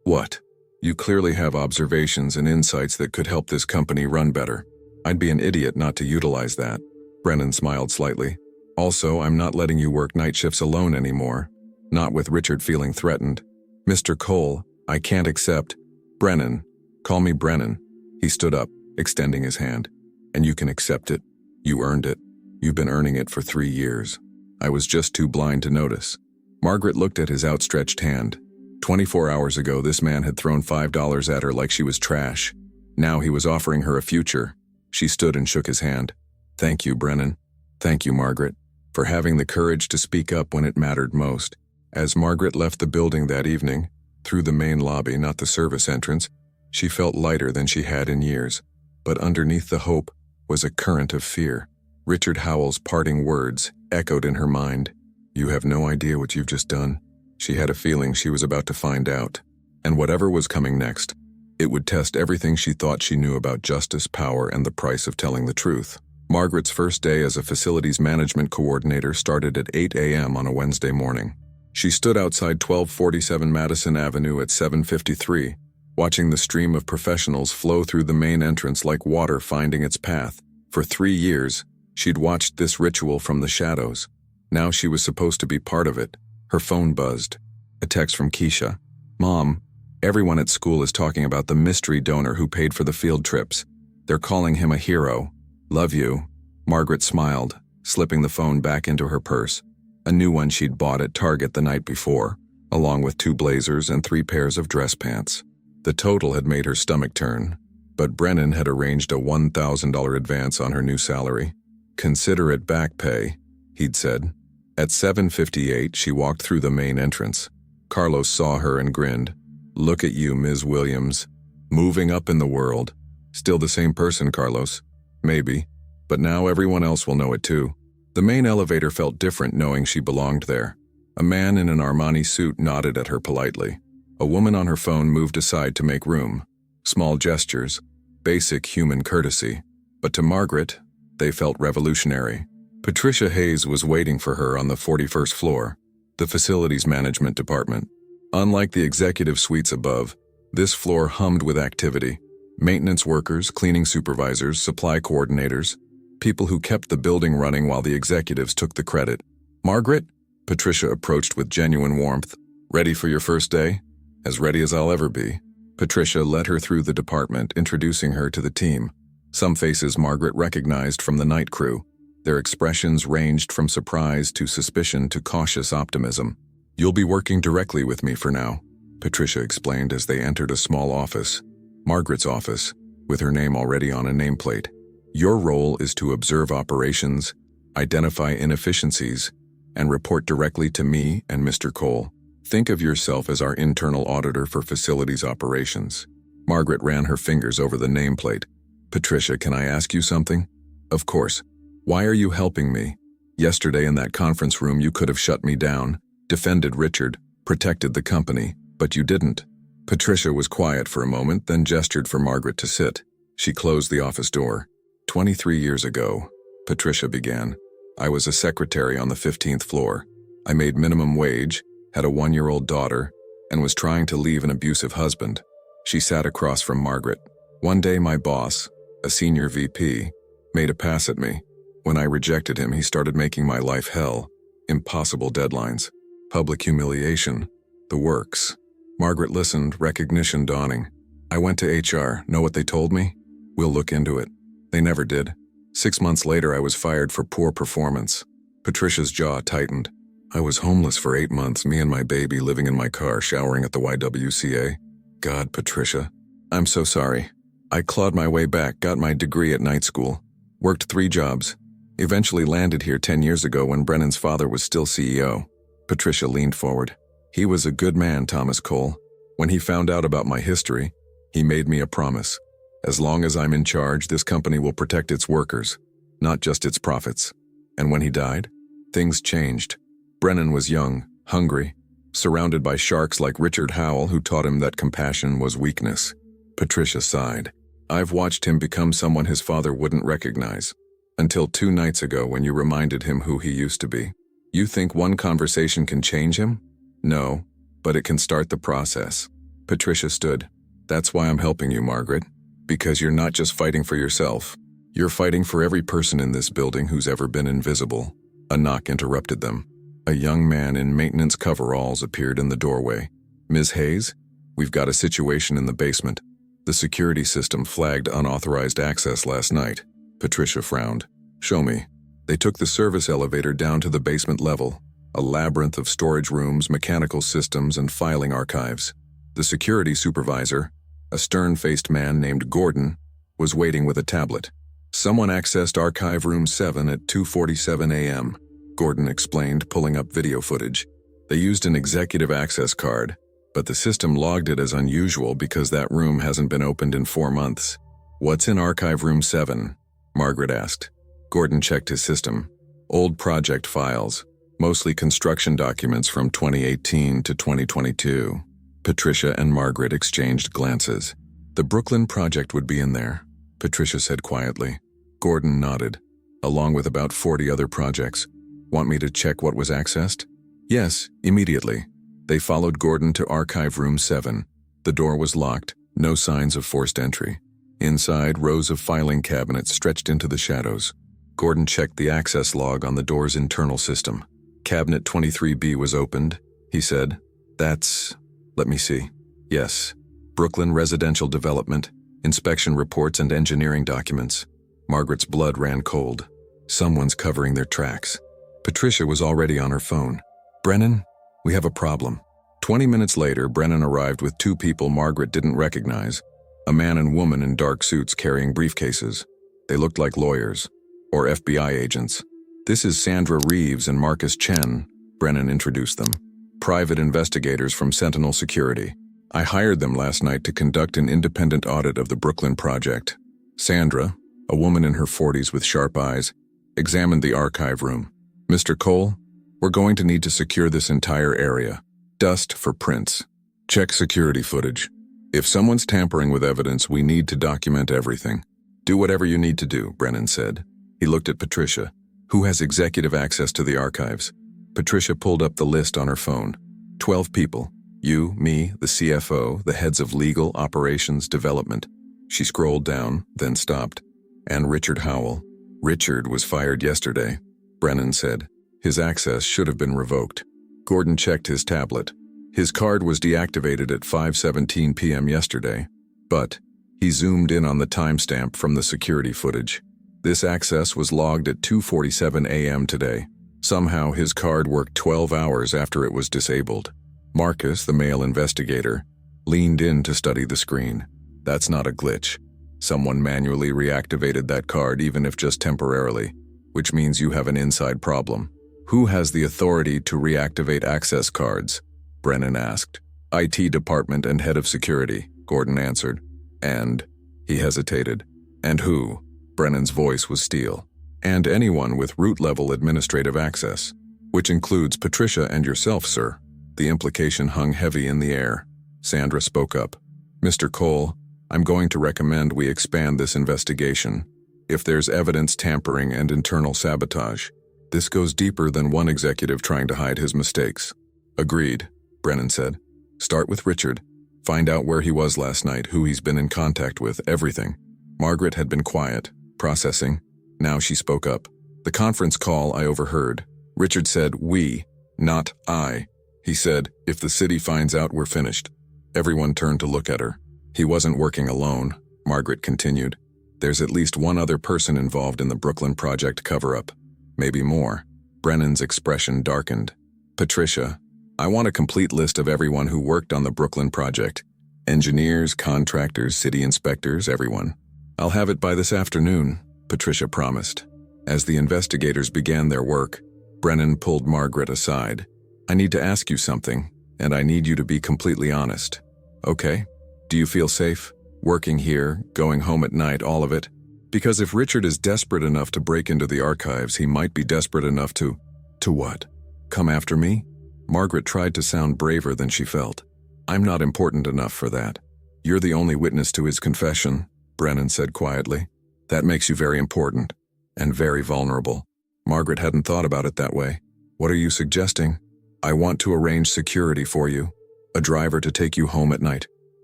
What? You clearly have observations and insights that could help this company run better. I'd be an idiot not to utilize that. Brennan smiled slightly. Also, I'm not letting you work night shifts alone anymore. Not with Richard feeling threatened. Mr. Cole, I can't accept. Brennan. Call me Brennan. He stood up, extending his hand. And you can accept it. You earned it. You've been earning it for 3 years. I was just too blind to notice. Margaret looked at his outstretched hand. 24 hours ago, this man had thrown $5 at her like she was trash. Now he was offering her a future. She stood and shook his hand. Thank you, Brennan. Thank you, Margaret, for having the courage to speak up when it mattered most. As Margaret left the building that evening, through the main lobby, not the service entrance, she felt lighter than she had in years. But underneath the hope was a current of fear. Richard Howell's parting words echoed in her mind. You have no idea what you've just done. She had a feeling she was about to find out. And whatever was coming next, it would test everything she thought she knew about justice, power, and the price of telling the truth. Margaret's first day as a facilities management coordinator started at 8 a.m. on a Wednesday morning. She stood outside 1247 Madison Avenue at 7:53, watching the stream of professionals flow through the main entrance like water finding its path. For 3 years, she'd watched this ritual from the shadows. Now she was supposed to be part of it. Her phone buzzed. A text from Keisha. Mom, everyone at school is talking about the mystery donor who paid for the field trips. They're calling him a hero. Love you. Margaret smiled, slipping the phone back into her purse. A new one she'd bought at Target the night before, along with 2 blazers and 3 pairs of dress pants. The total had made her stomach turn, but Brennan had arranged a $1,000 advance on her new salary. Consider it back pay, he'd said. At 7:58, she walked through the main entrance. Carlos saw her and grinned. Look at you, Ms. Williams. Moving up in the world. Still the same person, Carlos. Maybe. But now everyone else will know it too. The main elevator felt different knowing she belonged there. A man in an Armani suit nodded at her politely. A woman on her phone moved aside to make room. Small gestures. Basic human courtesy. But to Margaret, they felt revolutionary. Patricia Hayes was waiting for her on the 41st floor, the facilities management department. Unlike the executive suites above, this floor hummed with activity. Maintenance workers, cleaning supervisors, supply coordinators, people who kept the building running while the executives took the credit. Margaret? Patricia approached with genuine warmth. Ready for your first day? As ready as I'll ever be. Patricia led her through the department, introducing her to the team. Some faces Margaret recognized from the night crew. Their expressions ranged from surprise to suspicion to cautious optimism. You'll be working directly with me for now, Patricia explained as they entered a small office. Margaret's office, with her name already on a nameplate. Your role is to observe operations, identify inefficiencies, and report directly to me and Mr. Cole. Think of yourself as our internal auditor for facilities operations. Margaret ran her fingers over the nameplate. Patricia, can I ask you something? Of course. Why are you helping me? Yesterday in that conference room you could have shut me down, defended Richard, protected the company, but you didn't. Patricia was quiet for a moment, then gestured for Margaret to sit. She closed the office door. 23 years ago, Patricia began. I was a secretary on the 15th floor. I made minimum wage, had a 1-year-old daughter, and was trying to leave an abusive husband. She sat across from Margaret. One day my boss, a senior VP, made a pass at me. When I rejected him, he started making my life hell. Impossible deadlines. Public humiliation. The works. Margaret listened, recognition dawning. I went to HR. Know what they told me? We'll look into it. They never did. 6 months later, I was fired for poor performance. Patricia's jaw tightened. I was homeless for 8 months, me and my baby living in my car, showering at the YWCA. God, Patricia. I'm so sorry. I clawed my way back, got my degree at night school. Worked 3 jobs. Eventually landed here 10 years ago when Brennan's father was still CEO. Patricia leaned forward. He was a good man, Thomas Cole. When he found out about my history, he made me a promise. As long as I'm in charge, this company will protect its workers, not just its profits. And when he died, things changed. Brennan was young, hungry, surrounded by sharks like Richard Howell, who taught him that compassion was weakness. Patricia sighed. I've watched him become someone his father wouldn't recognize. Until 2 nights ago when you reminded him who he used to be. You think one conversation can change him? No, but it can start the process. Patricia stood. That's why I'm helping you, Margaret. Because you're not just fighting for yourself. You're fighting for every person in this building who's ever been invisible. A knock interrupted them. A young man in maintenance coveralls appeared in the doorway. Ms. Hayes, we've got a situation in the basement. The security system flagged unauthorized access last night. Patricia frowned. Show me. They took the service elevator down to the basement level, a labyrinth of storage rooms, mechanical systems, and filing archives. The security supervisor, a stern-faced man named Gordon, was waiting with a tablet. Someone accessed Archive Room 7 at 2:47 a.m., Gordon explained, pulling up video footage. They used an executive access card, but the system logged it as unusual because that room hasn't been opened in 4 months. What's in Archive Room 7? Margaret asked. Gordon checked his system. Old project files, mostly construction documents from 2018 to 2022. Patricia and Margaret exchanged glances. The Brooklyn project would be in there, Patricia said quietly. Gordon nodded, along with about 40 other projects. Want me to check what was accessed? Yes, immediately. They followed Gordon to Archive Room 7. The door was locked, no signs of forced entry. Inside, rows of filing cabinets stretched into the shadows. Gordon checked the access log on the door's internal system. Cabinet 23B was opened, he said. Let me see. Yes. Brooklyn Residential Development, inspection reports and engineering documents. Margaret's blood ran cold. Someone's covering their tracks. Patricia was already on her phone. Brennan, we have a problem. 20 minutes later, Brennan arrived with 2 people Margaret didn't recognize. A man and woman in dark suits carrying briefcases. They looked like lawyers, or FBI agents. This is Sandra Reeves and Marcus Chen, Brennan introduced them. Private investigators from Sentinel Security. I hired them last night to conduct an independent audit of the Brooklyn project. Sandra, a woman in her 40s with sharp eyes, examined the archive room. Mr. Cole, we're going to need to secure this entire area. Dust for prints. Check security footage. If someone's tampering with evidence, we need to document everything. Do whatever you need to do, Brennan said. He looked at Patricia, who has executive access to the archives. Patricia pulled up the list on her phone. 12 people. You, me, the CFO, the heads of legal, operations, development. She scrolled down, then stopped. And Richard Howell. Richard was fired yesterday, Brennan said. His access should have been revoked. Gordon checked his tablet. His card was deactivated at 5:17 p.m. yesterday, but he zoomed in on the timestamp from the security footage. This access was logged at 2:47 a.m. today. Somehow his card worked 12 hours after it was disabled. Marcus, the male investigator, leaned in to study the screen. That's not a glitch. Someone manually reactivated that card, even if just temporarily, which means you have an inside problem. Who has the authority to reactivate access cards? Brennan asked. IT department and head of security, Gordon answered. And, he hesitated. And who? Brennan's voice was steel. And anyone with root-level administrative access, which includes Patricia and yourself, sir. The implication hung heavy in the air. Sandra spoke up. Mr. Cole, I'm going to recommend we expand this investigation. If there's evidence tampering and internal sabotage, this goes deeper than one executive trying to hide his mistakes. Agreed, Brennan said. Start with Richard. Find out where he was last night, who he's been in contact with, everything. Margaret had been quiet, processing. Now she spoke up. The conference call I overheard. Richard said, we, not I. He said, if the city finds out, we're finished. Everyone turned to look at her. He wasn't working alone, Margaret continued. There's at least one other person involved in the Brooklyn project cover-up. Maybe more. Brennan's expression darkened. Patricia, I want a complete list of everyone who worked on the Brooklyn project. Engineers, contractors, city inspectors, everyone. I'll have it by this afternoon, Patricia promised. As the investigators began their work, Brennan pulled Margaret aside. I need to ask you something, and I need you to be completely honest. Okay? Do you feel safe? Working here, going home at night, all of it? Because if Richard is desperate enough to break into the archives, he might be desperate enough to what? Come after me? Margaret tried to sound braver than she felt. I'm not important enough for that. You're the only witness to his confession, Brennan said quietly. That makes you very important. and very vulnerable. Margaret hadn't thought about it that way. What are you suggesting? I want to arrange security for you. A driver to take you home at night.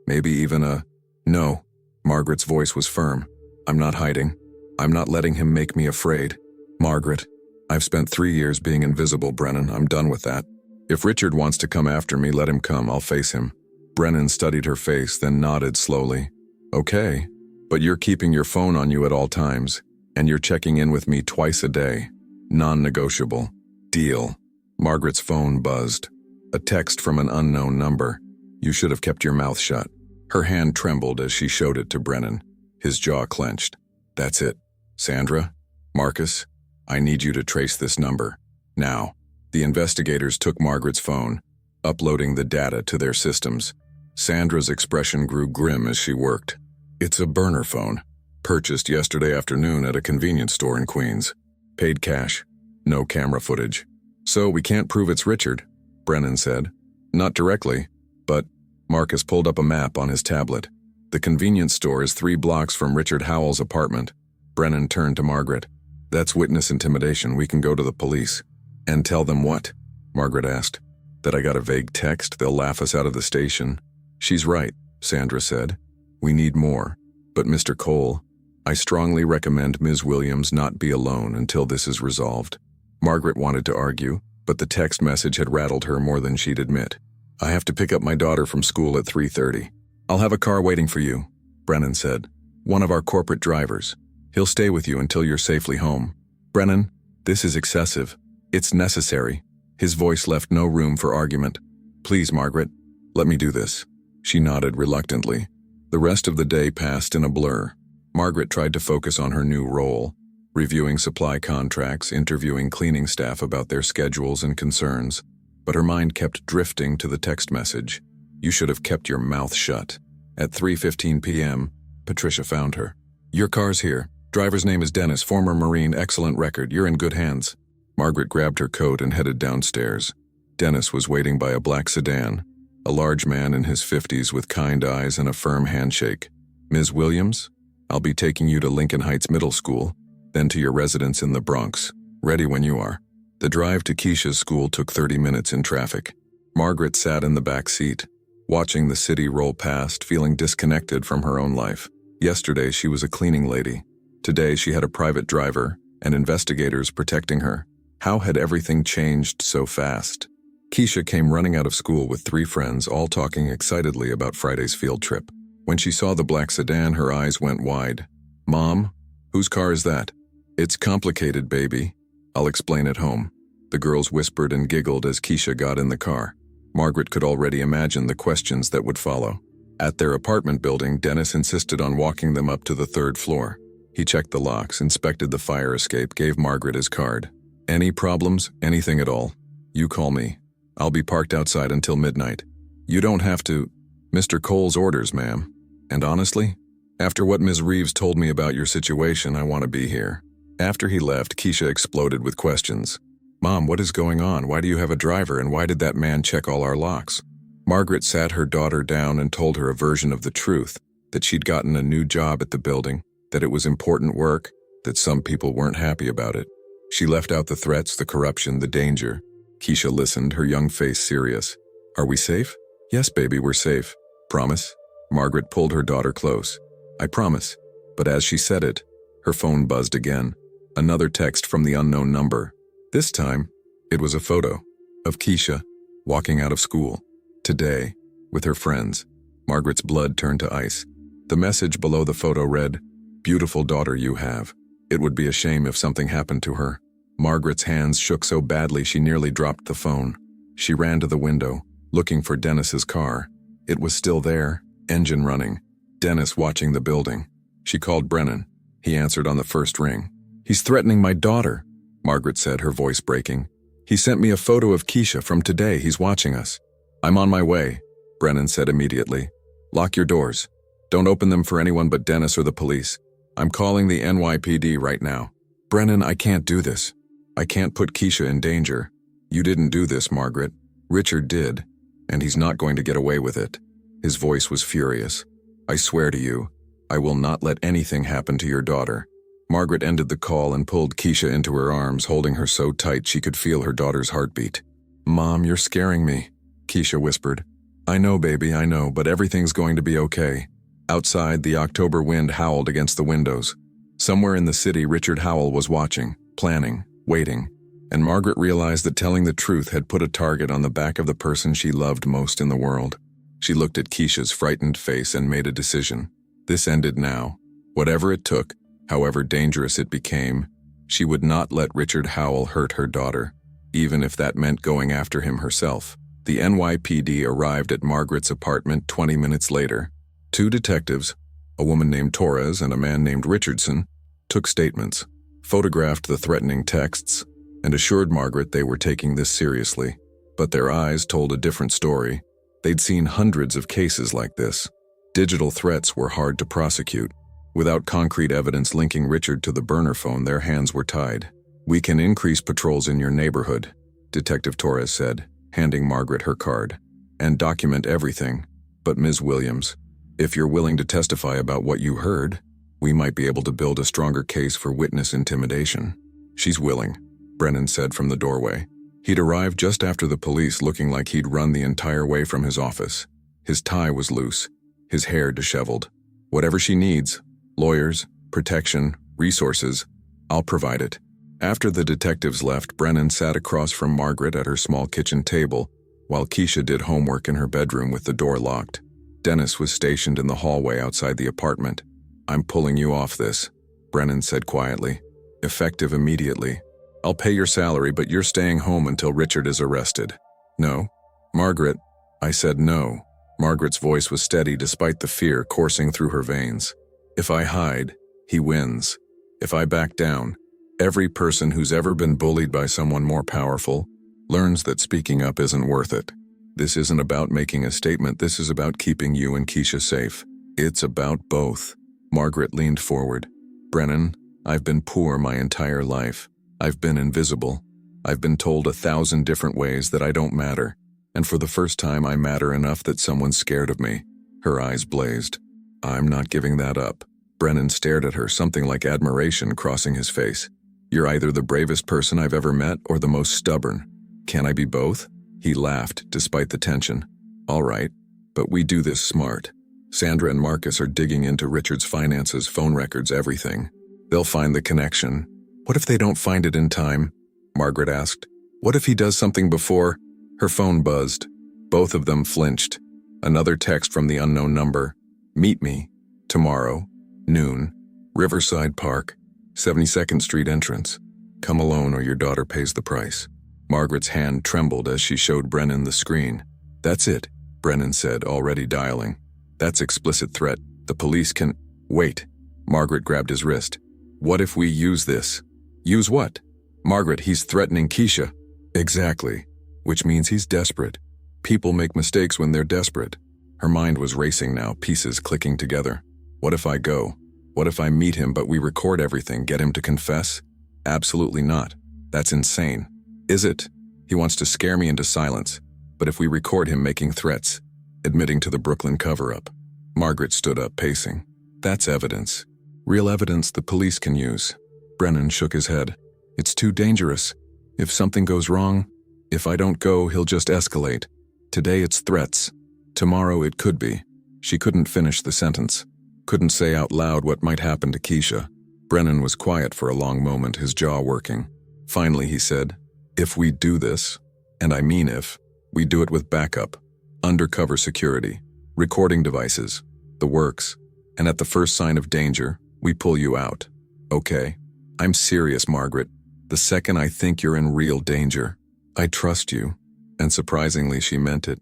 Maybe even a... No. Margaret's voice was firm. I'm not hiding. I'm not letting him make me afraid. Margaret, I've spent 3 years being invisible, Brennan. I'm done with that. If Richard wants to come after me, let him come. I'll face him. Brennan studied her face, then nodded slowly. Okay, but you're keeping your phone on you at all times, and you're checking in with me twice a day. Non-negotiable. Deal. Margaret's phone buzzed. A text from an unknown number. You should have kept your mouth shut. Her hand trembled as she showed it to Brennan. His jaw clenched. That's it. Sandra? Marcus? I need you to trace this number. Now. The investigators took Margaret's phone, uploading the data to their systems. Sandra's expression grew grim as she worked. It's a burner phone. Purchased yesterday afternoon at a convenience store in Queens. Paid cash. No camera footage. So we can't prove it's Richard, Brennan said. Not directly, but Marcus pulled up a map on his tablet. The convenience store is 3 blocks from Richard Howell's apartment. Brennan turned to Margaret. That's witness intimidation. We can go to the police. And tell them what? Margaret asked. That I got a vague text. They'll laugh us out of the station. She's right, Sandra said. We need more. But Mr. Cole, I strongly recommend Ms. Williams not be alone until this is resolved. Margaret wanted to argue, but the text message had rattled her more than she'd admit. I have to pick up my daughter from school at 3:30. I'll have a car waiting for you, Brennan said. One of our corporate drivers. He'll stay with you until you're safely home. Brennan, this is excessive. It's necessary. His voice left no room for argument. Please, Margaret, let me do this. She nodded reluctantly. The rest of the day passed in a blur. Margaret tried to focus on her new role, reviewing supply contracts, interviewing cleaning staff about their schedules and concerns, but her mind kept drifting to the text message. You should have kept your mouth shut. At 3:15 p.m., Patricia found her. Your car's here. Driver's name is Dennis, former Marine, excellent record. You're in good hands. Margaret grabbed her coat and headed downstairs. Dennis was waiting by a black sedan, a large man in his 50s with kind eyes and a firm handshake. Ms. Williams, I'll be taking you to Lincoln Heights Middle School, then to your residence in the Bronx. Ready when you are. The drive to Keisha's school took 30 minutes in traffic. Margaret sat in the back seat, watching the city roll past, feeling disconnected from her own life. Yesterday she was a cleaning lady. Today she had a private driver and investigators protecting her. How had everything changed so fast? Keisha came running out of school with 3 friends, all talking excitedly about Friday's field trip. When she saw the black sedan, her eyes went wide. Mom, whose car is that? It's complicated, baby. I'll explain at home. The girls whispered and giggled as Keisha got in the car. Margaret could already imagine the questions that would follow. At their apartment building, Dennis insisted on walking them up to the 3rd floor. He checked the locks, inspected the fire escape, gave Margaret his card. Any problems, anything at all, you call me. I'll be parked outside until midnight. You don't have to... Mr. Cole's orders, ma'am. And honestly, after what Ms. Reeves told me about your situation, I want to be here. After he left, Keisha exploded with questions. Mom, what is going on? Why do you have a driver, and why did that man check all our locks? Margaret sat her daughter down and told her a version of the truth, that she'd gotten a new job at the building, that it was important work, that some people weren't happy about it. She left out the threats, the corruption, the danger. Keisha listened, her young face serious. Are we safe? Yes, baby, we're safe. Promise? Margaret pulled her daughter close. I promise. But as she said it, her phone buzzed again. Another text from the unknown number. This time, it was a photo of Keisha walking out of school. Today, with her friends. Margaret's blood turned to ice. The message below the photo read, Beautiful daughter you have. It would be a shame if something happened to her. Margaret's hands shook so badly she nearly dropped the phone. She ran to the window, looking for Dennis's car. It was still there, engine running. Dennis watching the building. She called Brennan. He answered on the first ring. He's threatening my daughter, Margaret said, her voice breaking. He sent me a photo of Keisha from today. He's watching us. I'm on my way, Brennan said immediately. Lock your doors. Don't open them for anyone but Dennis or the police. I'm calling the NYPD right now. Brennan, I can't do this. I can't put Keisha in danger. You didn't do this, Margaret. Richard did, and he's not going to get away with it. His voice was furious. I swear to you, I will not let anything happen to your daughter. Margaret ended the call and pulled Keisha into her arms, holding her so tight she could feel her daughter's heartbeat. "Mom, you're scaring me," Keisha whispered. "I know, baby, I know, but everything's going to be okay." Outside, the October wind howled against the windows. Somewhere in the city, Richard Howell was watching, planning, waiting, and Margaret realized that telling the truth had put a target on the back of the person she loved most in the world. She looked at Keisha's frightened face and made a decision. This ended now. Whatever it took, however dangerous it became, she would not let Richard Howell hurt her daughter, even if that meant going after him herself. The NYPD arrived at Margaret's apartment 20 minutes later. 2 detectives, a woman named Torres and a man named Richardson, took statements, photographed the threatening texts, and assured Margaret they were taking this seriously. But their eyes told a different story. They'd seen hundreds of cases like this. Digital threats were hard to prosecute. Without concrete evidence linking Richard to the burner phone, their hands were tied. "We can increase patrols in your neighborhood," Detective Torres said, handing Margaret her card, "and document everything. But Ms. Williams, if you're willing to testify about what you heard, we might be able to build a stronger case for witness intimidation." "She's willing," Brennan said from the doorway. He'd arrived just after the police, looking like he'd run the entire way from his office. His tie was loose, his hair disheveled. "Whatever she needs, lawyers, protection, resources, I'll provide it." After the detectives left, Brennan sat across from Margaret at her small kitchen table, while Keisha did homework in her bedroom with the door locked. Dennis was stationed in the hallway outside the apartment. "I'm pulling you off this," Brennan said quietly. "Effective immediately. I'll pay your salary, but you're staying home until Richard is arrested." "No." "Margaret," I said no. Margaret's voice was steady despite the fear coursing through her veins. "If I hide, he wins. If I back down, every person who's ever been bullied by someone more powerful learns that speaking up isn't worth it. This isn't about making a statement, this is about keeping you and Keisha safe. It's about both." Margaret leaned forward. "Brennan, I've been poor my entire life. I've been invisible. I've been told 1,000 different ways that I don't matter. And for the first time, I matter enough that someone's scared of me." Her eyes blazed. "I'm not giving that up." Brennan stared at her, something like admiration crossing his face. "You're either the bravest person I've ever met or the most stubborn. Can I be both?" He laughed, despite the tension. "All right, but we do this smart. Sandra and Marcus are digging into Richard's finances, phone records, everything. They'll find the connection." "What if they don't find it in time?" Margaret asked. "What if he does something before?" Her phone buzzed. Both of them flinched. Another text from the unknown number. "Meet me. Tomorrow. Noon. Riverside Park. 72nd Street entrance. Come alone or your daughter pays the price." Margaret's hand trembled as she showed Brennan the screen. "That's it," Brennan said, already dialing. "That's explicit threat. The police can—" "Wait." Margaret grabbed his wrist. "What if we use this?" "Use what?" "Margaret, he's threatening Keisha." "Exactly. Which means he's desperate. People make mistakes when they're desperate." Her mind was racing now, pieces clicking together. "What if I go? What if I meet him but we record everything, get him to confess?" "Absolutely not. That's insane." "Is it? He wants to scare me into silence. But if we record him making threats, admitting to the Brooklyn cover-up." Margaret stood up, pacing. "That's evidence. Real evidence the police can use." Brennan shook his head. "It's too dangerous. If something goes wrong, if I don't go, he'll just escalate. Today it's threats. Tomorrow it could be." She couldn't finish the sentence. Couldn't say out loud what might happen to Keisha. Brennan was quiet for a long moment, his jaw working. Finally he said, "If we do this, and I mean if, we do it with backup, undercover security, recording devices, the works, and at the first sign of danger, we pull you out. Okay? I'm serious, Margaret. The second I think you're in real danger, I trust you." And surprisingly, she meant it.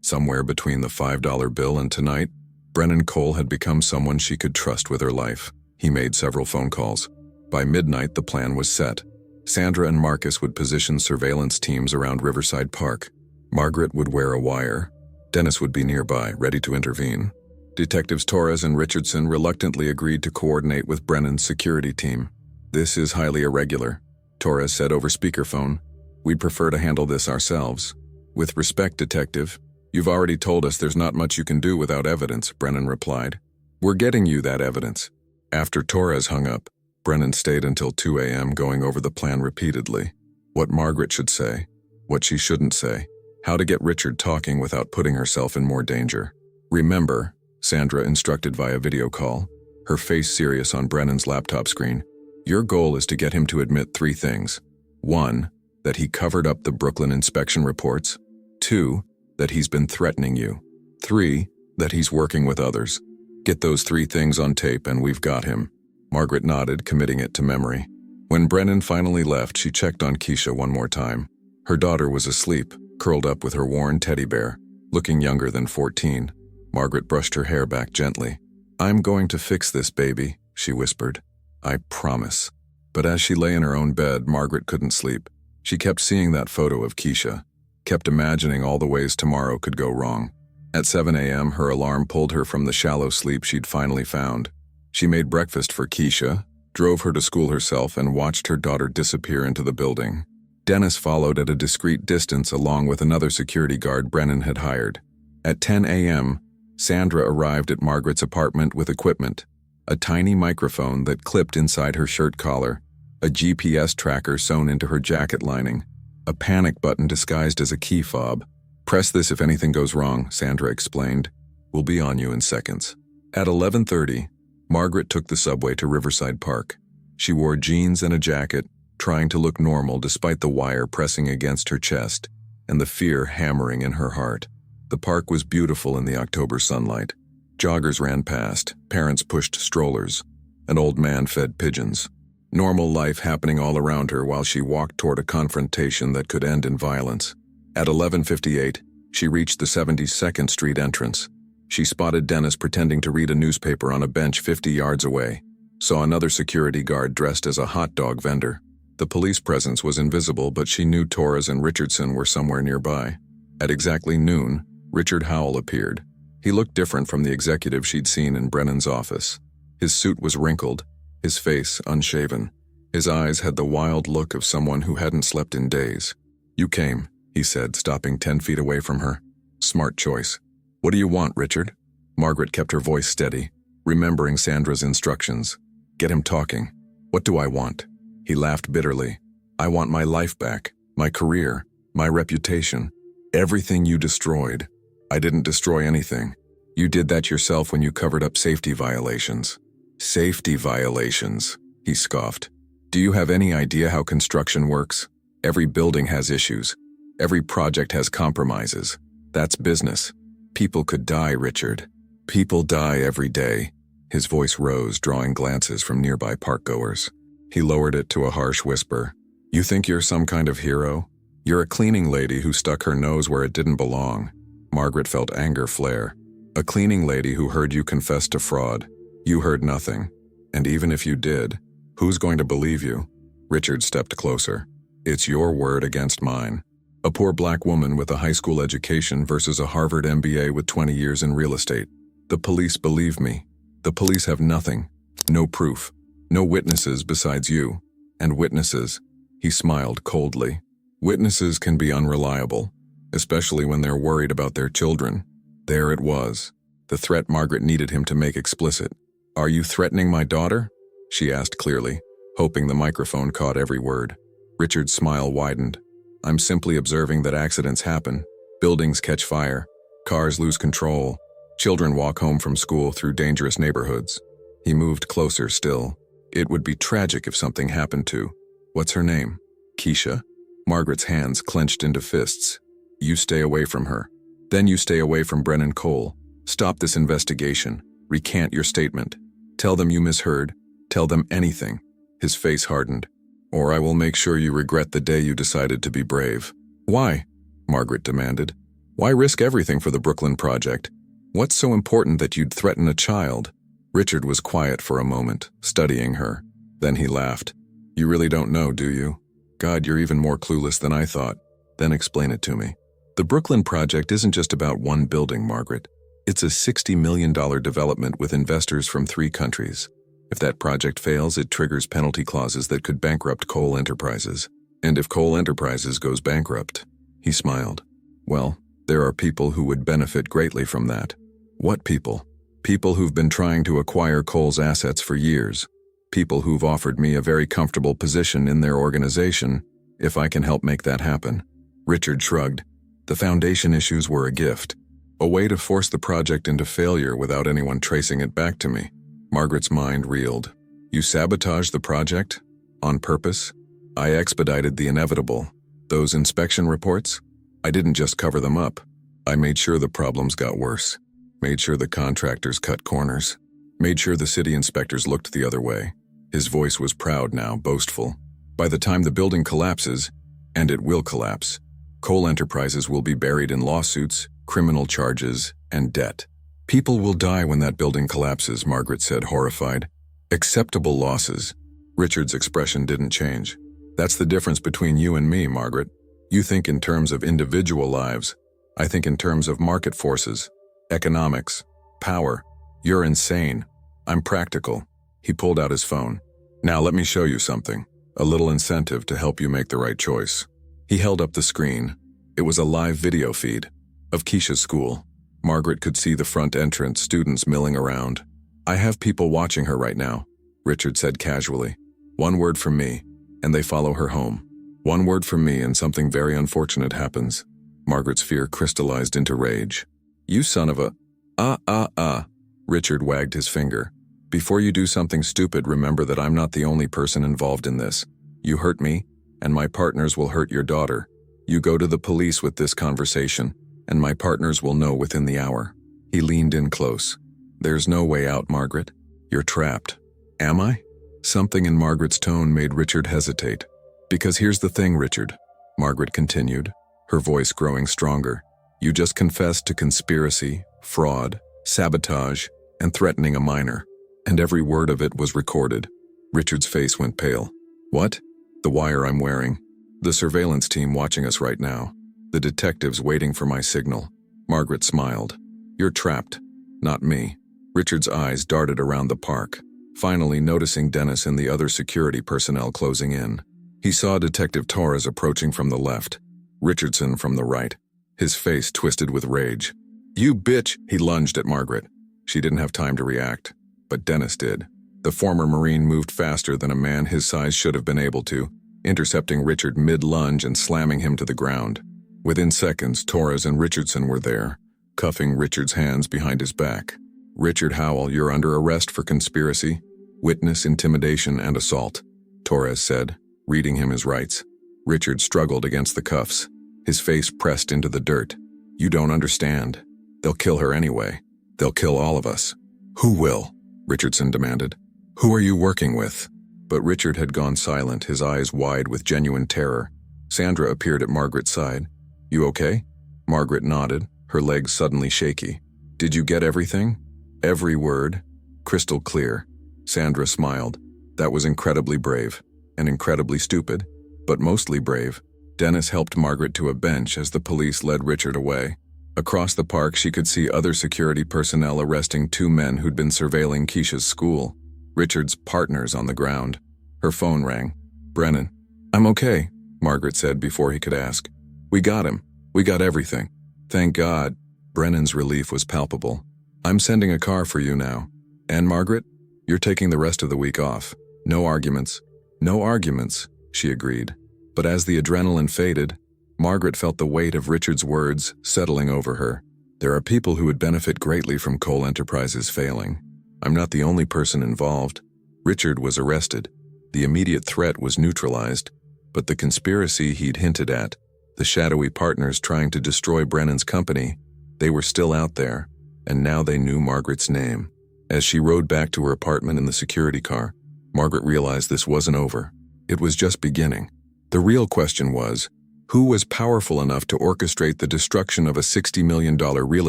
Somewhere between the $5 bill and tonight, Brennan Cole had become someone she could trust with her life. He made several phone calls. By midnight, the plan was set. Sandra and Marcus would position surveillance teams around Riverside Park. Margaret would wear a wire. Dennis would be nearby, ready to intervene. Detectives Torres and Richardson reluctantly agreed to coordinate with Brennan's security team. "This is highly irregular," Torres said over speakerphone. "We'd prefer to handle this ourselves." "With respect, Detective, you've already told us there's not much you can do without evidence," Brennan replied. "We're getting you that evidence." After Torres hung up, Brennan stayed until 2 a.m. going over the plan repeatedly. What Margaret should say, what she shouldn't say, how to get Richard talking without putting herself in more danger. Remember, Sandra instructed via video call, her face serious on Brennan's laptop screen, your goal is to get him to admit 3 things. 1, that he covered up the Brooklyn inspection reports. 2, that he's been threatening you. 3, that he's working with others. Get those 3 things on tape and we've got him. Margaret nodded, committing it to memory. When Brennan finally left, she checked on Keisha one more time. Her daughter was asleep, curled up with her worn teddy bear, looking younger than 14. Margaret brushed her hair back gently. I'm going to fix this, baby, she whispered. I promise. But as she lay in her own bed, Margaret couldn't sleep. She kept seeing that photo of Keisha, kept imagining all the ways tomorrow could go wrong. At 7 a.m., her alarm pulled her from the shallow sleep she'd finally found. She made breakfast for Keisha, drove her to school herself, and watched her daughter disappear into the building. Dennis followed at a discreet distance along with another security guard Brennan had hired. At 10 a.m., Sandra arrived at Margaret's apartment with equipment, a tiny microphone that clipped inside her shirt collar, a GPS tracker sewn into her jacket lining, a panic button disguised as a key fob. Press this if anything goes wrong, Sandra explained. We'll be on you in seconds. At 11:30, Margaret took the subway to Riverside Park. She wore jeans and a jacket, trying to look normal despite the wire pressing against her chest and the fear hammering in her heart. The park was beautiful in the October sunlight. Joggers ran past, parents pushed strollers, an old man fed pigeons. Normal life happening all around her while she walked toward a confrontation that could end in violence. At 11:58, she reached the 72nd Street entrance. She spotted Dennis pretending to read a newspaper on a bench 50 yards away, saw another security guard dressed as a hot dog vendor. The police presence was invisible, but she knew Torres and Richardson were somewhere nearby. At exactly noon, Richard Howell appeared. He looked different from the executive she'd seen in Brennan's office. His suit was wrinkled, his face unshaven. His eyes had the wild look of someone who hadn't slept in days. You came, he said, stopping 10 feet away from her. Smart choice. What do you want, Richard? Margaret kept her voice steady, remembering Sandra's instructions. Get him talking. What do I want? He laughed bitterly. I want my life back, my career, my reputation. Everything you destroyed. I didn't destroy anything. You did that yourself when you covered up safety violations. Safety violations, he scoffed. Do you have any idea how construction works? Every building has issues. Every project has compromises. That's business. People could die, Richard. People die every day. His voice rose, drawing glances from nearby parkgoers. He lowered it to a harsh whisper. You think you're some kind of hero? You're a cleaning lady who stuck her nose where it didn't belong. Margaret felt anger flare. A cleaning lady who heard you confess to fraud. You heard nothing. And even if you did, who's going to believe you? Richard stepped closer. It's your word against mine. A poor black woman with a high school education versus a Harvard MBA with 20 years in real estate. The police believe me. The police have nothing. No proof. No witnesses besides you. And witnesses. He smiled coldly. Witnesses can be unreliable, especially when they're worried about their children. There it was. The threat Margaret needed him to make explicit. Are you threatening my daughter? She asked clearly, hoping the microphone caught every word. Richard's smile widened. I'm simply observing that accidents happen. Buildings catch fire. Cars lose control. Children walk home from school through dangerous neighborhoods. He moved closer still. It would be tragic if something happened to. What's her name? Keisha? Margaret's hands clenched into fists. You stay away from her. Then you stay away from Brennan Cole. Stop this investigation. Recant your statement. Tell them you misheard. Tell them anything. His face hardened. Or I will make sure you regret the day you decided to be brave. Why? Margaret demanded. Why risk everything for the Brooklyn project? What's so important that you'd threaten a child? Richard was quiet for a moment, studying her. Then he laughed. You really don't know, do you? God, you're even more clueless than I thought. Then explain it to me. The Brooklyn project isn't just about one building, Margaret. It's a $60 million development with investors from 3 countries. If that project fails, it triggers penalty clauses that could bankrupt Cole Enterprises. And if Cole Enterprises goes bankrupt, he smiled. Well, there are people who would benefit greatly from that. What people? People who've been trying to acquire Cole's assets for years. People who've offered me a very comfortable position in their organization, if I can help make that happen. Richard shrugged. The foundation issues were a gift. A way to force the project into failure without anyone tracing it back to me. Margaret's mind reeled. You sabotaged the project? On purpose? I expedited the inevitable. Those inspection reports? I didn't just cover them up. I made sure the problems got worse. Made sure the contractors cut corners. Made sure the city inspectors looked the other way. His voice was proud now, boastful. By the time the building collapses, and it will collapse, Cole Enterprises will be buried in lawsuits, criminal charges, and debt. People will die when that building collapses, Margaret said, horrified. Acceptable losses. Richard's expression didn't change. That's the difference between you and me, Margaret. You think in terms of individual lives. I think in terms of market forces, economics, power. You're insane. I'm practical. He pulled out his phone. Now let me show you something. A little incentive to help you make the right choice. He held up the screen. It was a live video feed of Keisha's school. Margaret could see the front entrance, students milling around. I have people watching her right now, Richard said casually. One word from me, and they follow her home. One word from me and something very unfortunate happens. Margaret's fear crystallized into rage. You son of a… Richard wagged his finger. Before you do something stupid, remember that I'm not the only person involved in this. You hurt me, and my partners will hurt your daughter. You go to the police with this conversation, and my partners will know within the hour. He leaned in close. There's no way out, Margaret. You're trapped. Am I? Something in Margaret's tone made Richard hesitate. Because here's the thing, Richard, Margaret continued, her voice growing stronger. You just confessed to conspiracy, fraud, sabotage, and threatening a minor. And every word of it was recorded. Richard's face went pale. What? The wire I'm wearing. The surveillance team watching us right now. The detectives waiting for my signal. Margaret smiled. You're trapped. Not me. Richard's eyes darted around the park, finally noticing Dennis and the other security personnel closing in. He saw Detective Torres approaching from the left, Richardson from the right, his face twisted with rage. You bitch! He lunged at Margaret. She didn't have time to react, but Dennis did. The former Marine moved faster than a man his size should have been able to, intercepting Richard mid-lunge and slamming him to the ground. Within seconds, Torres and Richardson were there, cuffing Richard's hands behind his back. Richard Howell, you're under arrest for conspiracy, witness intimidation, and assault, Torres said, reading him his rights. Richard struggled against the cuffs, his face pressed into the dirt. You don't understand. They'll kill her anyway. They'll kill all of us. Who will? Richardson demanded. Who are you working with? But Richard had gone silent, his eyes wide with genuine terror. Sandra appeared at Margaret's side. You okay? Margaret nodded, her legs suddenly shaky. Did you get everything? Every word. Crystal clear. Sandra smiled. That was incredibly brave. And incredibly stupid. But mostly brave. Dennis helped Margaret to a bench as the police led Richard away. Across the park, she could see other security personnel arresting two men who'd been surveilling Keisha's school. Richard's partners on the ground. Her phone rang. Brennan. I'm okay, Margaret said before he could ask. We got him. We got everything. Thank God. Brennan's relief was palpable. I'm sending a car for you now. And Margaret, you're taking the rest of the week off. No arguments. No arguments, she agreed. But as the adrenaline faded, Margaret felt the weight of Richard's words settling over her. There are people who would benefit greatly from Cole Enterprises failing. I'm not the only person involved. Richard was arrested. The immediate threat was neutralized, but the conspiracy he'd hinted at, the shadowy partners trying to destroy Brennan's company, they were still out there, and now they knew Margaret's name. As she rode back to her apartment in the security car, Margaret realized this wasn't over. It was just beginning. The real question was, who was powerful enough to orchestrate the destruction of a $60 million real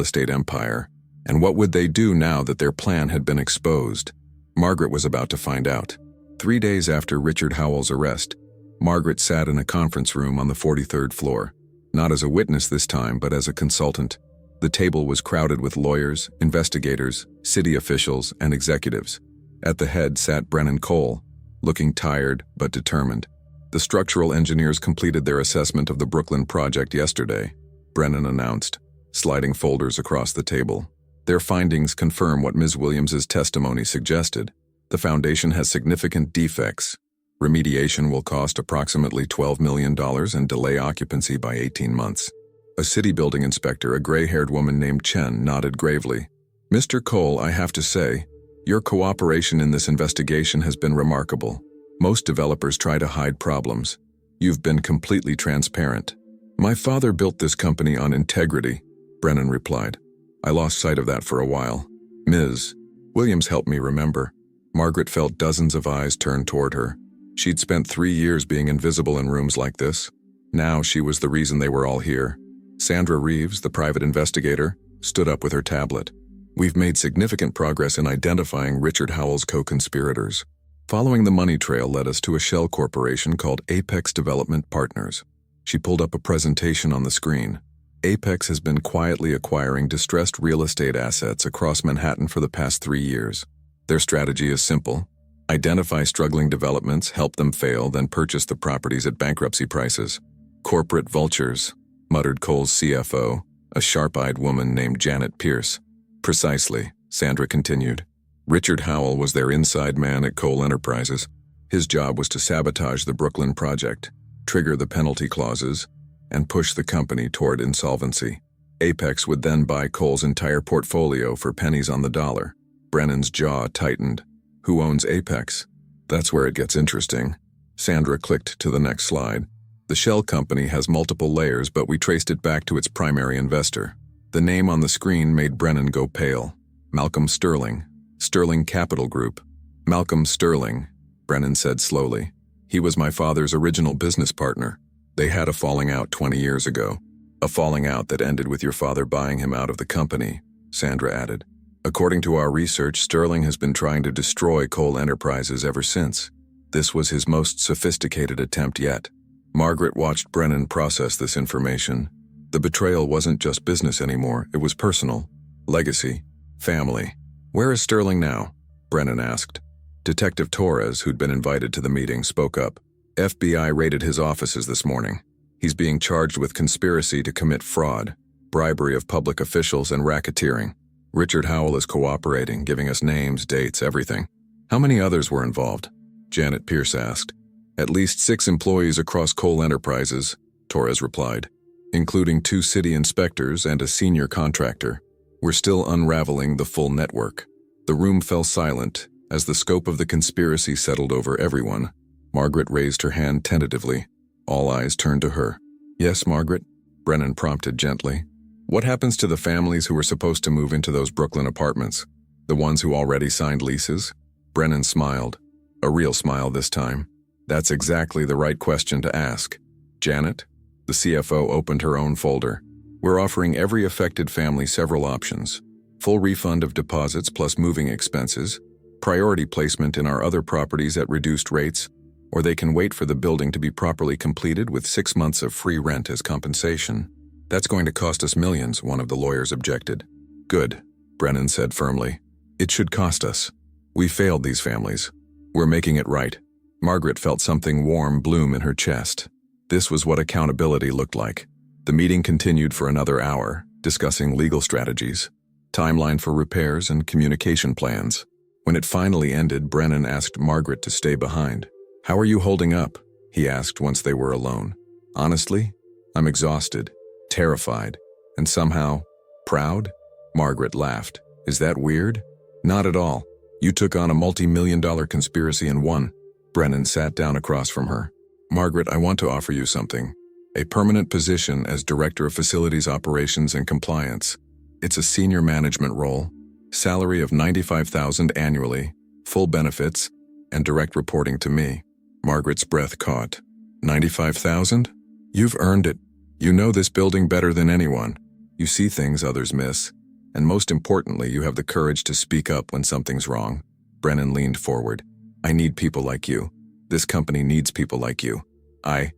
estate empire? And what would they do now that their plan had been exposed? Margaret was about to find out. 3 days after Richard Howell's arrest, Margaret sat in a conference room on the 43rd floor. Not as a witness this time, but as a consultant. The table was crowded with lawyers, investigators, city officials, and executives. At the head sat Brennan Cole, looking tired but determined. The structural engineers completed their assessment of the Brooklyn project yesterday, Brennan announced, sliding folders across the table. Their findings confirm what Ms. Williams's testimony suggested. The foundation has significant defects. Remediation will cost approximately $12 million and delay occupancy by 18 months. A city building inspector, a gray-haired woman named Chen, nodded gravely. Mr. Cole, I have to say, your cooperation in this investigation has been remarkable. Most developers try to hide problems. You've been completely transparent. My father built this company on integrity, Brennan replied. I lost sight of that for a while. Ms. Williams helped me remember. Margaret felt dozens of eyes turned toward her. She'd spent 3 years being invisible in rooms like this. Now she was the reason they were all here. Sandra Reeves, the private investigator, stood up with her tablet. We've made significant progress in identifying Richard Howell's co-conspirators. Following the money trail led us to a shell corporation called Apex Development Partners. She pulled up a presentation on the screen. Apex has been quietly acquiring distressed real estate assets across Manhattan for the past 3 years. Their strategy is simple. Identify struggling developments, help them fail, then purchase the properties at bankruptcy prices. Corporate vultures, muttered Cole's CFO, a sharp-eyed woman named Janet Pierce. Precisely, Sandra continued. Richard Howell was their inside man at Cole Enterprises. His job was to sabotage the Brooklyn project, trigger the penalty clauses, and push the company toward insolvency. Apex would then buy Cole's entire portfolio for pennies on the dollar. Brennan's jaw tightened. Who owns Apex? That's where it gets interesting. Sandra clicked to the next slide. The shell company has multiple layers, but we traced it back to its primary investor. The name on the screen made Brennan go pale. Malcolm Sterling. Sterling Capital Group. Malcolm Sterling, Brennan said slowly. He was my father's original business partner. They had a falling out 20 years ago. A falling out that ended with your father buying him out of the company, Sandra added. According to our research, Sterling has been trying to destroy Cole Enterprises ever since. This was his most sophisticated attempt yet. Margaret watched Brennan process this information. The betrayal wasn't just business anymore, it was personal. Legacy. Family. Where is Sterling now? Brennan asked. Detective Torres, who'd been invited to the meeting, spoke up. FBI raided his offices this morning. He's being charged with conspiracy to commit fraud, bribery of public officials, and racketeering. Richard Howell is cooperating, giving us names, dates, everything. How many others were involved? Janet Pierce asked. At least 6 employees across Cole Enterprises, Torres replied, including 2 city inspectors and a senior contractor. We're still unraveling the full network. The room fell silent as the scope of the conspiracy settled over everyone. Margaret raised her hand tentatively. All eyes turned to her. Yes, Margaret? Brennan prompted gently. What happens to the families who were supposed to move into those Brooklyn apartments? The ones who already signed leases? Brennan smiled. A real smile this time. That's exactly the right question to ask. Janet? The CFO opened her own folder. We're offering every affected family several options. Full refund of deposits plus moving expenses, priority placement in our other properties at reduced rates, or they can wait for the building to be properly completed with 6 months of free rent as compensation. That's going to cost us millions, one of the lawyers objected. Good, Brennan said firmly. It should cost us. We failed these families. We're making it right. Margaret felt something warm bloom in her chest. This was what accountability looked like. The meeting continued for another hour, discussing legal strategies, timeline for repairs, and communication plans. When it finally ended, Brennan asked Margaret to stay behind. How are you holding up? He asked once they were alone. Honestly, I'm exhausted, terrified, and somehow proud? Margaret laughed. Is that weird? Not at all. You took on a multi-million-dollar conspiracy and won. Brennan sat down across from her. Margaret, I want to offer you something. A permanent position as Director of Facilities Operations and Compliance. It's a senior management role, salary of $95,000 annually, full benefits, and direct reporting to me. Margaret's breath caught. $95,000? You've earned it. You know this building better than anyone. You see things others miss. And most importantly, you have the courage to speak up when something's wrong. Brennan leaned forward. I need people like you. This company needs people like you. I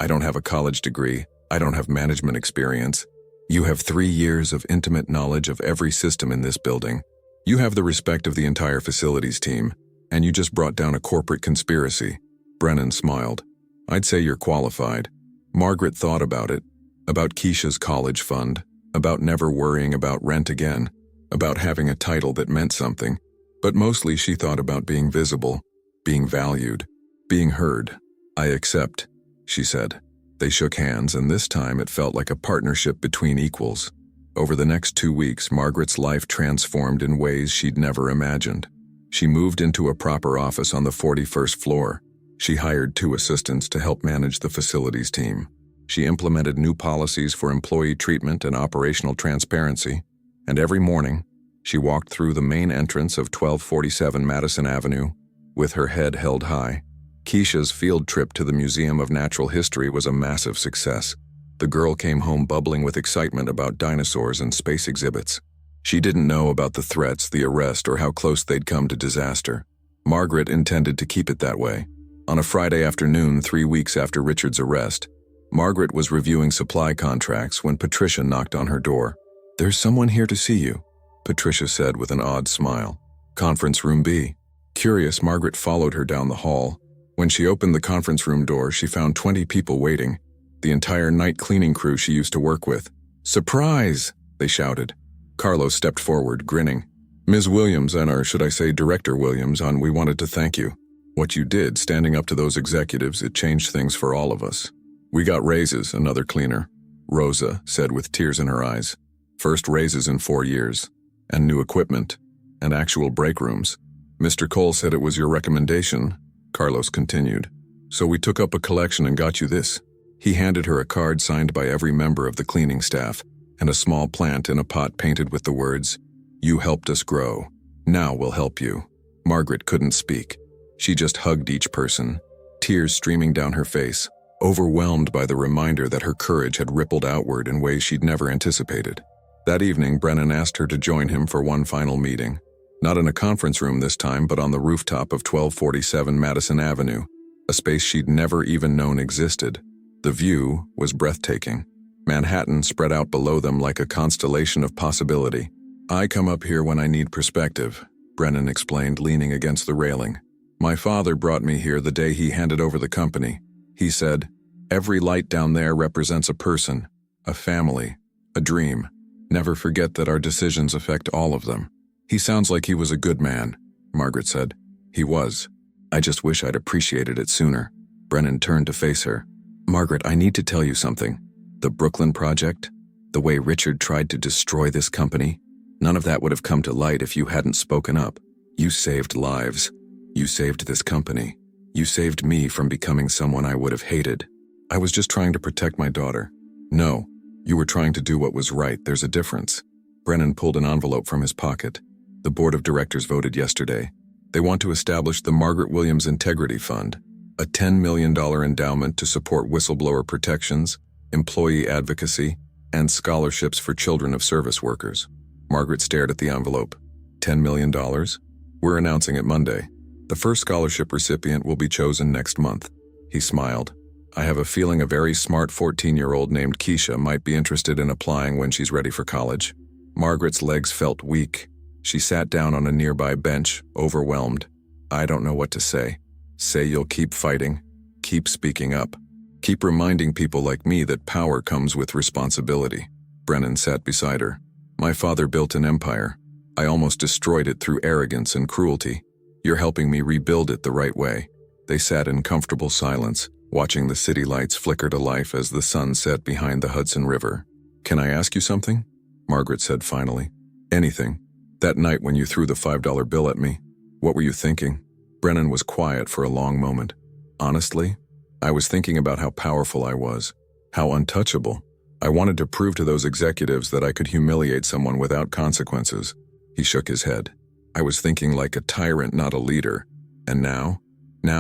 don't have a college degree. I don't have management experience. You have 3 years of intimate knowledge of every system in this building. You have the respect of the entire facilities team, and you just brought down a corporate conspiracy. Brennan smiled. I'd say you're qualified. Margaret thought about it, about Keisha's college fund, about never worrying about rent again, about having a title that meant something. But mostly she thought about being visible, being valued, being heard. "I accept," she said. They shook hands, and this time it felt like a partnership between equals. Over the next 2 weeks, Margaret's life transformed in ways she'd never imagined. She moved into a proper office on the 41st floor. She hired 2 assistants to help manage the facilities team. She implemented new policies for employee treatment and operational transparency, and every morning, she walked through the main entrance of 1247 Madison Avenue with her head held high. Keisha's field trip to the Museum of Natural History was a massive success. The girl came home bubbling with excitement about dinosaurs and space exhibits. She didn't know about the threats, the arrest, or how close they'd come to disaster. Margaret intended to keep it that way. On a Friday afternoon, 3 weeks after Richard's arrest, Margaret was reviewing supply contracts when Patricia knocked on her door. "There's someone here to see you," Patricia said with an odd smile. "Conference room B." Curious, Margaret followed her down the hall. When she opened the conference room door, she found 20 people waiting, the entire night cleaning crew she used to work with. "Surprise!" they shouted. Carlos stepped forward, grinning. "Ms. Williams and should I say Director Williams, we wanted to thank you. What you did, standing up to those executives, it changed things for all of us." "We got raises," another cleaner, Rosa, said with tears in her eyes. "First raises in 4 years. And new equipment. And actual break rooms. Mr. Cole said it was your recommendation," Carlos continued. "So we took up a collection and got you this." He handed her a card signed by every member of the cleaning staff, and a small plant in a pot painted with the words, "You helped us grow. Now we'll help you." Margaret couldn't speak. She just hugged each person, tears streaming down her face, overwhelmed by the reminder that her courage had rippled outward in ways she'd never anticipated. That evening, Brennan asked her to join him for one final meeting. Not in a conference room this time, but on the rooftop of 1247 Madison Avenue, a space she'd never even known existed. The view was breathtaking. Manhattan spread out below them like a constellation of possibility. "I come up here when I need perspective," Brennan explained, leaning against the railing. "My father brought me here the day he handed over the company. He said, 'Every light down there represents a person, a family, a dream. Never forget that our decisions affect all of them.'" "He sounds like he was a good man," Margaret said. "He was. I just wish I'd appreciated it sooner." Brennan turned to face her. "Margaret, I need to tell you something. The Brooklyn Project, the way Richard tried to destroy this company, none of that would have come to light if you hadn't spoken up. You saved lives. You saved this company. You saved me from becoming someone I would have hated. I was just trying to protect my daughter." "No, you were trying to do what was right. There's a difference." Brennan pulled an envelope from his pocket. "The board of directors voted yesterday. They want to establish the Margaret Williams Integrity Fund, a $10 million endowment to support whistleblower protections, employee advocacy, and scholarships for children of service workers." Margaret stared at the envelope. $10 million? "We're announcing it Monday. The first scholarship recipient will be chosen next month." He smiled. "I have a feeling a very smart 14-year-old named Keisha might be interested in applying when she's ready for college." Margaret's legs felt weak. She sat down on a nearby bench, overwhelmed. "I don't know what to say. Say you'll keep fighting. Keep speaking up. Keep reminding people like me that power comes with responsibility." Brennan sat beside her. "My father built an empire. I almost destroyed it through arrogance and cruelty. You're helping me rebuild it the right way." They sat in comfortable silence, watching the city lights flicker to life as the sun set behind the Hudson River. "Can I ask you something?" Margaret said finally. "Anything. That night when you threw the $5 bill at me, what were you thinking?" Brennan was quiet for a long moment. "Honestly, I was thinking about how powerful I was, how untouchable. I wanted to prove to those executives that I could humiliate someone without consequences." He shook his head. "I was thinking like a tyrant, not a leader. And now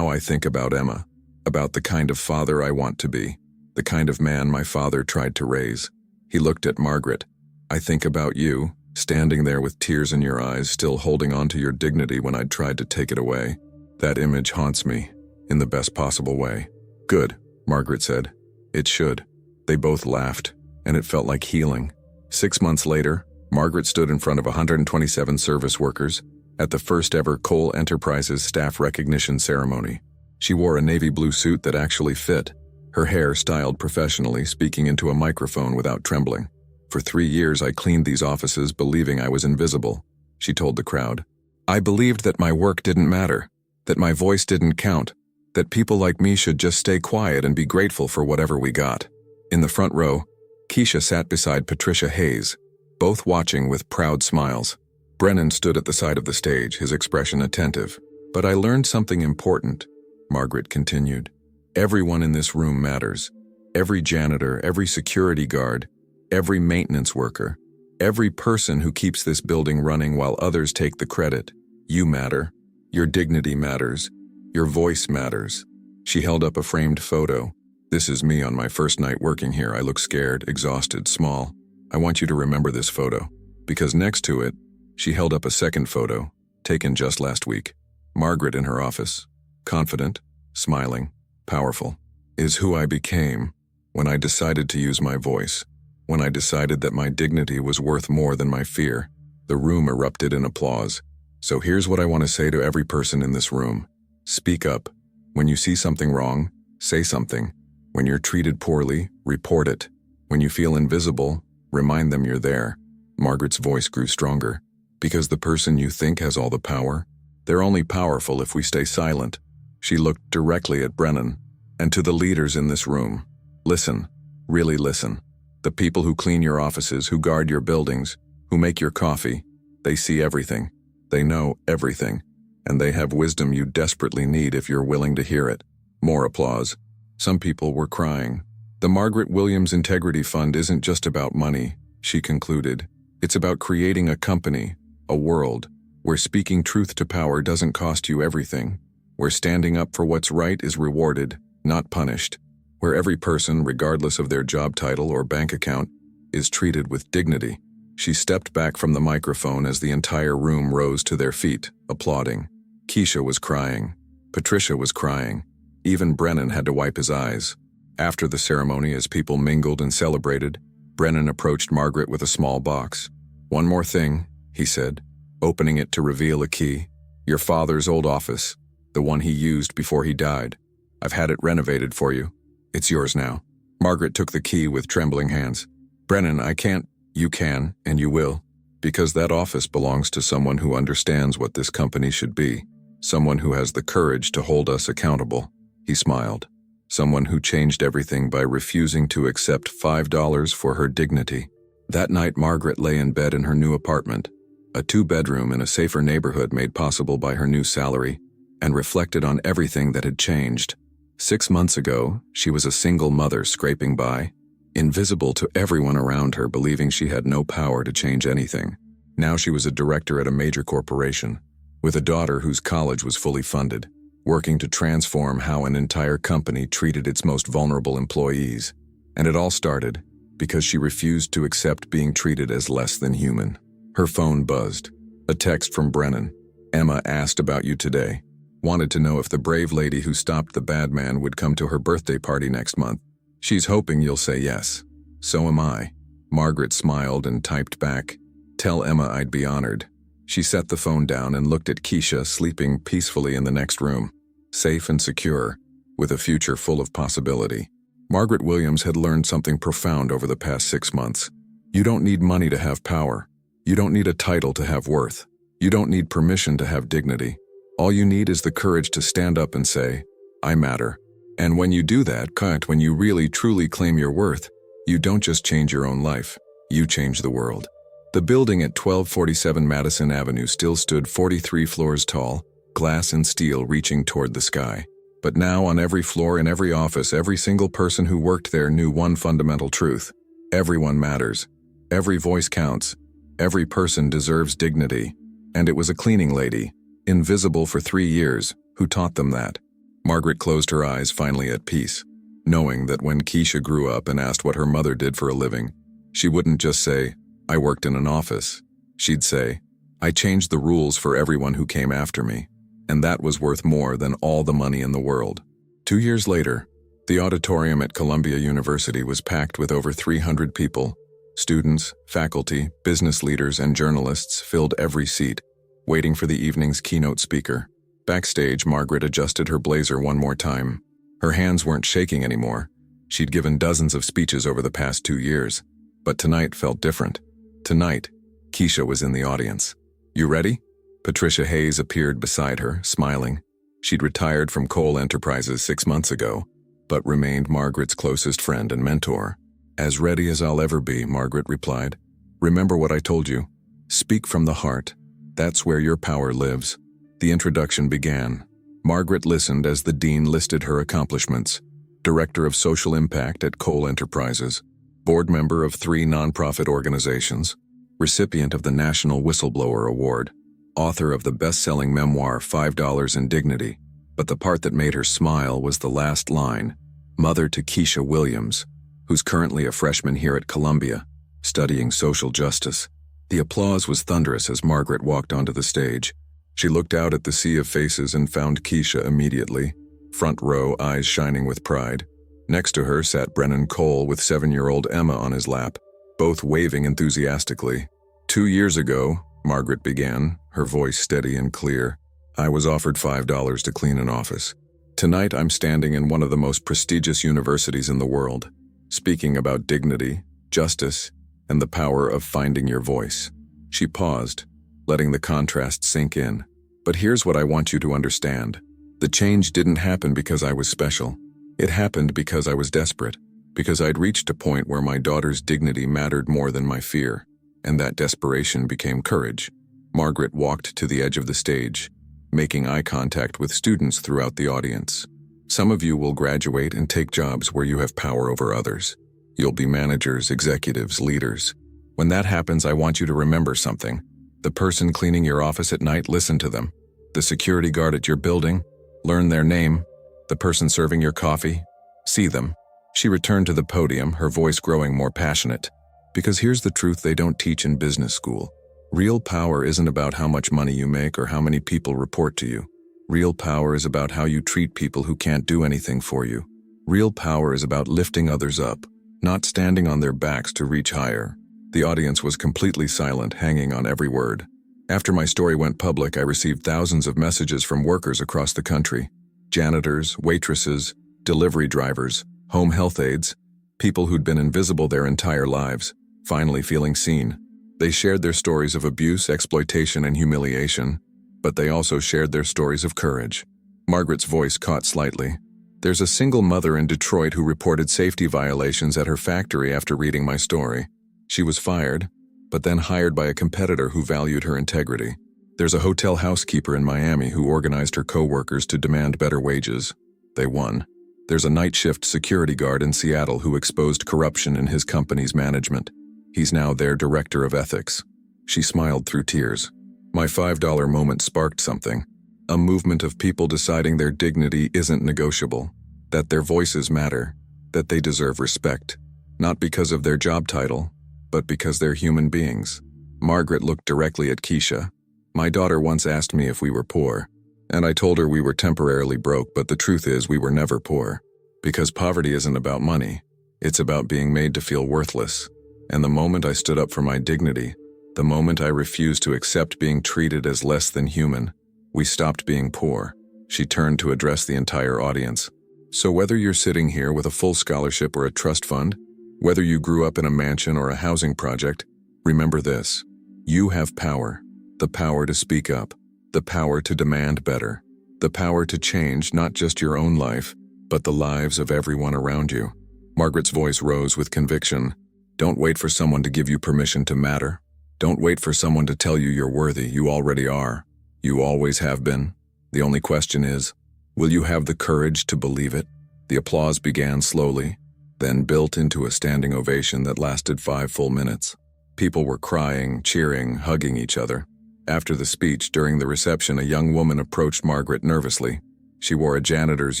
I think about Emma, about the kind of father I want to be, the kind of man my father tried to raise." He looked at Margaret. "I think about you, standing there with tears in your eyes, still holding on to your dignity when I'd tried to take it away. That image haunts me, in the best possible way." "Good," Margaret said. "It should." They both laughed, and it felt like healing. 6 months later, Margaret stood in front of 127 service workers at the first ever Cole Enterprises staff recognition ceremony. She wore a navy blue suit that actually fit, her hair styled professionally, speaking into a microphone without trembling. "For 3 years I cleaned these offices believing I was invisible," she told the crowd. I believed that my work didn't matter, that my voice didn't count, that people like me should just stay quiet and be grateful for whatever we got. In the front row, Keisha sat beside Patricia Hayes, both watching with proud smiles. Brennan stood at the side of the stage, his expression attentive. But I learned something important, Margaret continued. Everyone in this room matters. Every janitor, every security guard, every maintenance worker, every person who keeps this building running while others take the credit. You matter. Your dignity matters. Your voice matters. She held up a framed photo. This is me on my first night working here. I look scared, exhausted, small. I want you to remember this photo. Because next to it, she held up a second photo, taken just last week. Margaret in her office, confident, smiling, powerful, is who I became when I decided to use my voice, when I decided that my dignity was worth more than my fear. The room erupted in applause. So here's what I want to say to every person in this room. Speak up. When you see something wrong, say something. When you're treated poorly, report it. When you feel invisible, remind them you're there. Margaret's voice grew stronger. Because the person you think has all the power, they're only powerful if we stay silent. She looked directly at Brennan and to the leaders in this room. Listen, really listen. The people who clean your offices, who guard your buildings, who make your coffee, they see everything. They know everything. And they have wisdom you desperately need if you're willing to hear it. More applause. Some people were crying. The Margaret Williams Integrity Fund isn't just about money, she concluded. It's about creating a company, a world, where speaking truth to power doesn't cost you everything, where standing up for what's right is rewarded, not punished, where every person, regardless of their job title or bank account, is treated with dignity. She stepped back from the microphone as the entire room rose to their feet, applauding. Keisha was crying. Patricia was crying. Even Brennan had to wipe his eyes. After the ceremony, as people mingled and celebrated, Brennan approached Margaret with a small box. "One more thing," he said, opening it to reveal a key. "Your father's old office, the one he used before he died. I've had it renovated for you. It's yours now." Margaret took the key with trembling hands. "Brennan, I can't." "You can, and you will, because that office belongs to someone who understands what this company should be, someone who has the courage to hold us accountable." He smiled. Someone who changed everything by refusing to accept $5 for her dignity. That night, Margaret lay in bed in her new apartment, a 2-bedroom in a safer neighborhood made possible by her new salary, and reflected on everything that had changed. 6 months ago, she was a single mother scraping by, invisible to everyone around her, believing she had no power to change anything. Now she was a director at a major corporation, with a daughter whose college was fully funded, working to transform how an entire company treated its most vulnerable employees. And it all started because she refused to accept being treated as less than human. Her phone buzzed. A text from Brennan. "Emma asked about you today. Wanted to know if the brave lady who stopped the bad man would come to her birthday party next month. She's hoping you'll say yes. So am I." Margaret smiled and typed back, "Tell Emma I'd be honored." She set the phone down and looked at Keisha sleeping peacefully in the next room, safe and secure, with a future full of possibility. Margaret Williams had learned something profound over the past 6 months. You don't need money to have power. You don't need a title to have worth. You don't need permission to have dignity. All you need is the courage to stand up and say, "I matter." And when you do that, when you really truly claim your worth, you don't just change your own life, you change the world. The building at 1247 Madison Avenue still stood 43 floors tall, glass and steel reaching toward the sky. But now on every floor in every office, every single person who worked there knew one fundamental truth. Everyone matters. Every voice counts. Every person deserves dignity. And it was a cleaning lady, invisible for 3 years, who taught them that. Margaret closed her eyes, finally at peace, knowing that when Keisha grew up and asked what her mother did for a living, she wouldn't just say, "I worked in an office." She'd say, "I changed the rules for everyone who came after me." And that was worth more than all the money in the world. 2 years later, the auditorium at Columbia University was packed with over 300 people. Students, faculty, business leaders, and journalists filled every seat, waiting for the evening's keynote speaker. Backstage, Margaret adjusted her blazer one more time. Her hands weren't shaking anymore. She'd given dozens of speeches over the past 2 years, but tonight felt different. Tonight, Keisha was in the audience. "You ready?" Patricia Hayes appeared beside her, smiling. She'd retired from Cole Enterprises 6 months ago, but remained Margaret's closest friend and mentor. "As ready as I'll ever be," Margaret replied. "Remember what I told you. Speak from the heart. That's where your power lives." The introduction began. Margaret listened as the dean listed her accomplishments. Director of Social Impact at Cole Enterprises, board member of 3 nonprofit organizations, recipient of the National Whistleblower Award, author of the best-selling memoir $5 in Dignity. But the part that made her smile was the last line. Mother to Keisha Williams, who's currently a freshman here at Columbia, studying social justice. The applause was thunderous as Margaret walked onto the stage. She looked out at the sea of faces and found Keisha immediately, front row, eyes shining with pride. Next to her sat Brennan Cole with 7-year-old Emma on his lap, both waving enthusiastically. "2 years ago," Margaret began, her voice steady and clear, "I was offered $5 to clean an office. Tonight I'm standing in one of the most prestigious universities in the world, speaking about dignity, justice, and the power of finding your voice." She paused, letting the contrast sink in. "But here's what I want you to understand. The change didn't happen because I was special. It happened because I was desperate, because I'd reached a point where my daughter's dignity mattered more than my fear, and that desperation became courage." Margaret walked to the edge of the stage, making eye contact with students throughout the audience. "Some of you will graduate and take jobs where you have power over others. You'll be managers, executives, leaders. When that happens, I want you to remember something. The person cleaning your office at night, listen to them. The security guard at your building, learn their name. The person serving your coffee, see them." She returned to the podium, her voice growing more passionate. "Because here's the truth they don't teach in business school. Real power isn't about how much money you make or how many people report to you. Real power is about how you treat people who can't do anything for you. Real power is about lifting others up, not standing on their backs to reach higher." The audience was completely silent, hanging on every word. After my story went public, I received thousands of messages from workers across the country. Janitors, waitresses, delivery drivers, home health aides, people who'd been invisible their entire lives, finally feeling seen. They shared their stories of abuse, exploitation, and humiliation, but they also shared their stories of courage. Margaret's voice caught slightly. "There's a single mother in Detroit who reported safety violations at her factory after reading my story. She was fired, but then hired by a competitor who valued her integrity. There's a hotel housekeeper in Miami who organized her co-workers to demand better wages. They won. There's a night shift security guard in Seattle who exposed corruption in his company's management. He's now their director of ethics." She smiled through tears. "My $5 moment sparked something. A movement of people deciding their dignity isn't negotiable, that their voices matter, that they deserve respect, not because of their job title, but because they're human beings." Margaret looked directly at Keisha. "My daughter once asked me if we were poor, and I told her we were temporarily broke, but the truth is we were never poor. Because poverty isn't about money, it's about being made to feel worthless. And the moment I stood up for my dignity, the moment I refused to accept being treated as less than human, we stopped being poor." She turned to address the entire audience. "So whether you're sitting here with a full scholarship or a trust fund, whether you grew up in a mansion or a housing project, remember this. You have power. The power to speak up. The power to demand better. The power to change not just your own life, but the lives of everyone around you." Margaret's voice rose with conviction. "Don't wait for someone to give you permission to matter. Don't wait for someone to tell you you're worthy. You already are. You always have been. The only question is, will you have the courage to believe it?" The applause began slowly, then built into a standing ovation that lasted 5 full minutes. People were crying, cheering, hugging each other. After the speech, during the reception, a young woman approached Margaret nervously. She wore a janitor's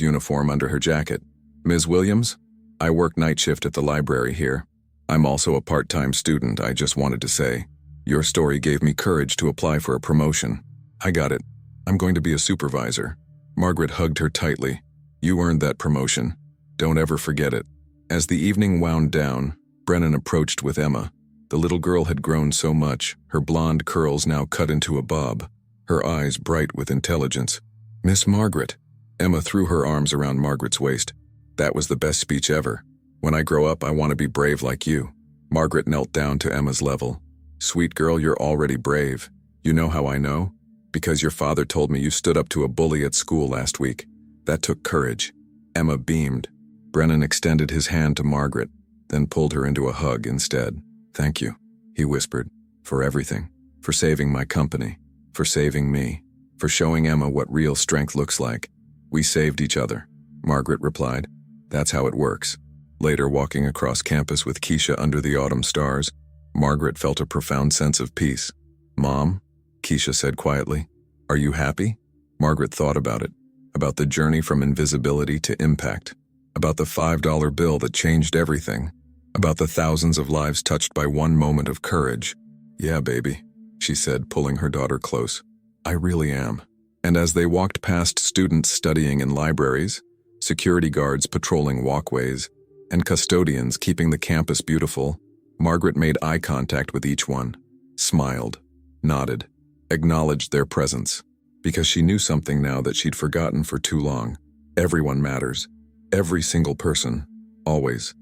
uniform under her jacket. "Ms. Williams, I work night shift at the library here. I'm also a part-time student. I just wanted to say, your story gave me courage to apply for a promotion. I got it. I'm going to be a supervisor." Margaret hugged her tightly. "You earned that promotion. Don't ever forget it." As the evening wound down, Brennan approached with Emma. The little girl had grown so much, her blonde curls now cut into a bob, her eyes bright with intelligence. "Miss Margaret." Emma threw her arms around Margaret's waist. "That was the best speech ever. When I grow up, I want to be brave like you." Margaret knelt down to Emma's level. "Sweet girl, you're already brave. You know how I know? Because your father told me you stood up to a bully at school last week. That took courage. Emma beamed. Brennan extended his hand to Margaret, then pulled her into a hug instead. Thank you, he whispered, for everything, for saving my company, for saving me, for showing Emma what real strength looks like. We saved each other, Margaret replied. That's how it works. Later, walking across campus with Keisha under the autumn stars, Margaret felt a profound sense of peace. Mom, Keisha said quietly, are you happy? Margaret thought about it, about the journey from invisibility to impact, about the $5 bill that changed everything, about the thousands of lives touched by one moment of courage. Yeah, baby, she said, pulling her daughter close. I really am. And as they walked past students studying in libraries, security guards patrolling walkways, and custodians keeping the campus beautiful, Margaret made eye contact with each one, smiled, nodded, acknowledged their presence, because she knew something now that she'd forgotten for too long. Everyone matters. Every single person. Always.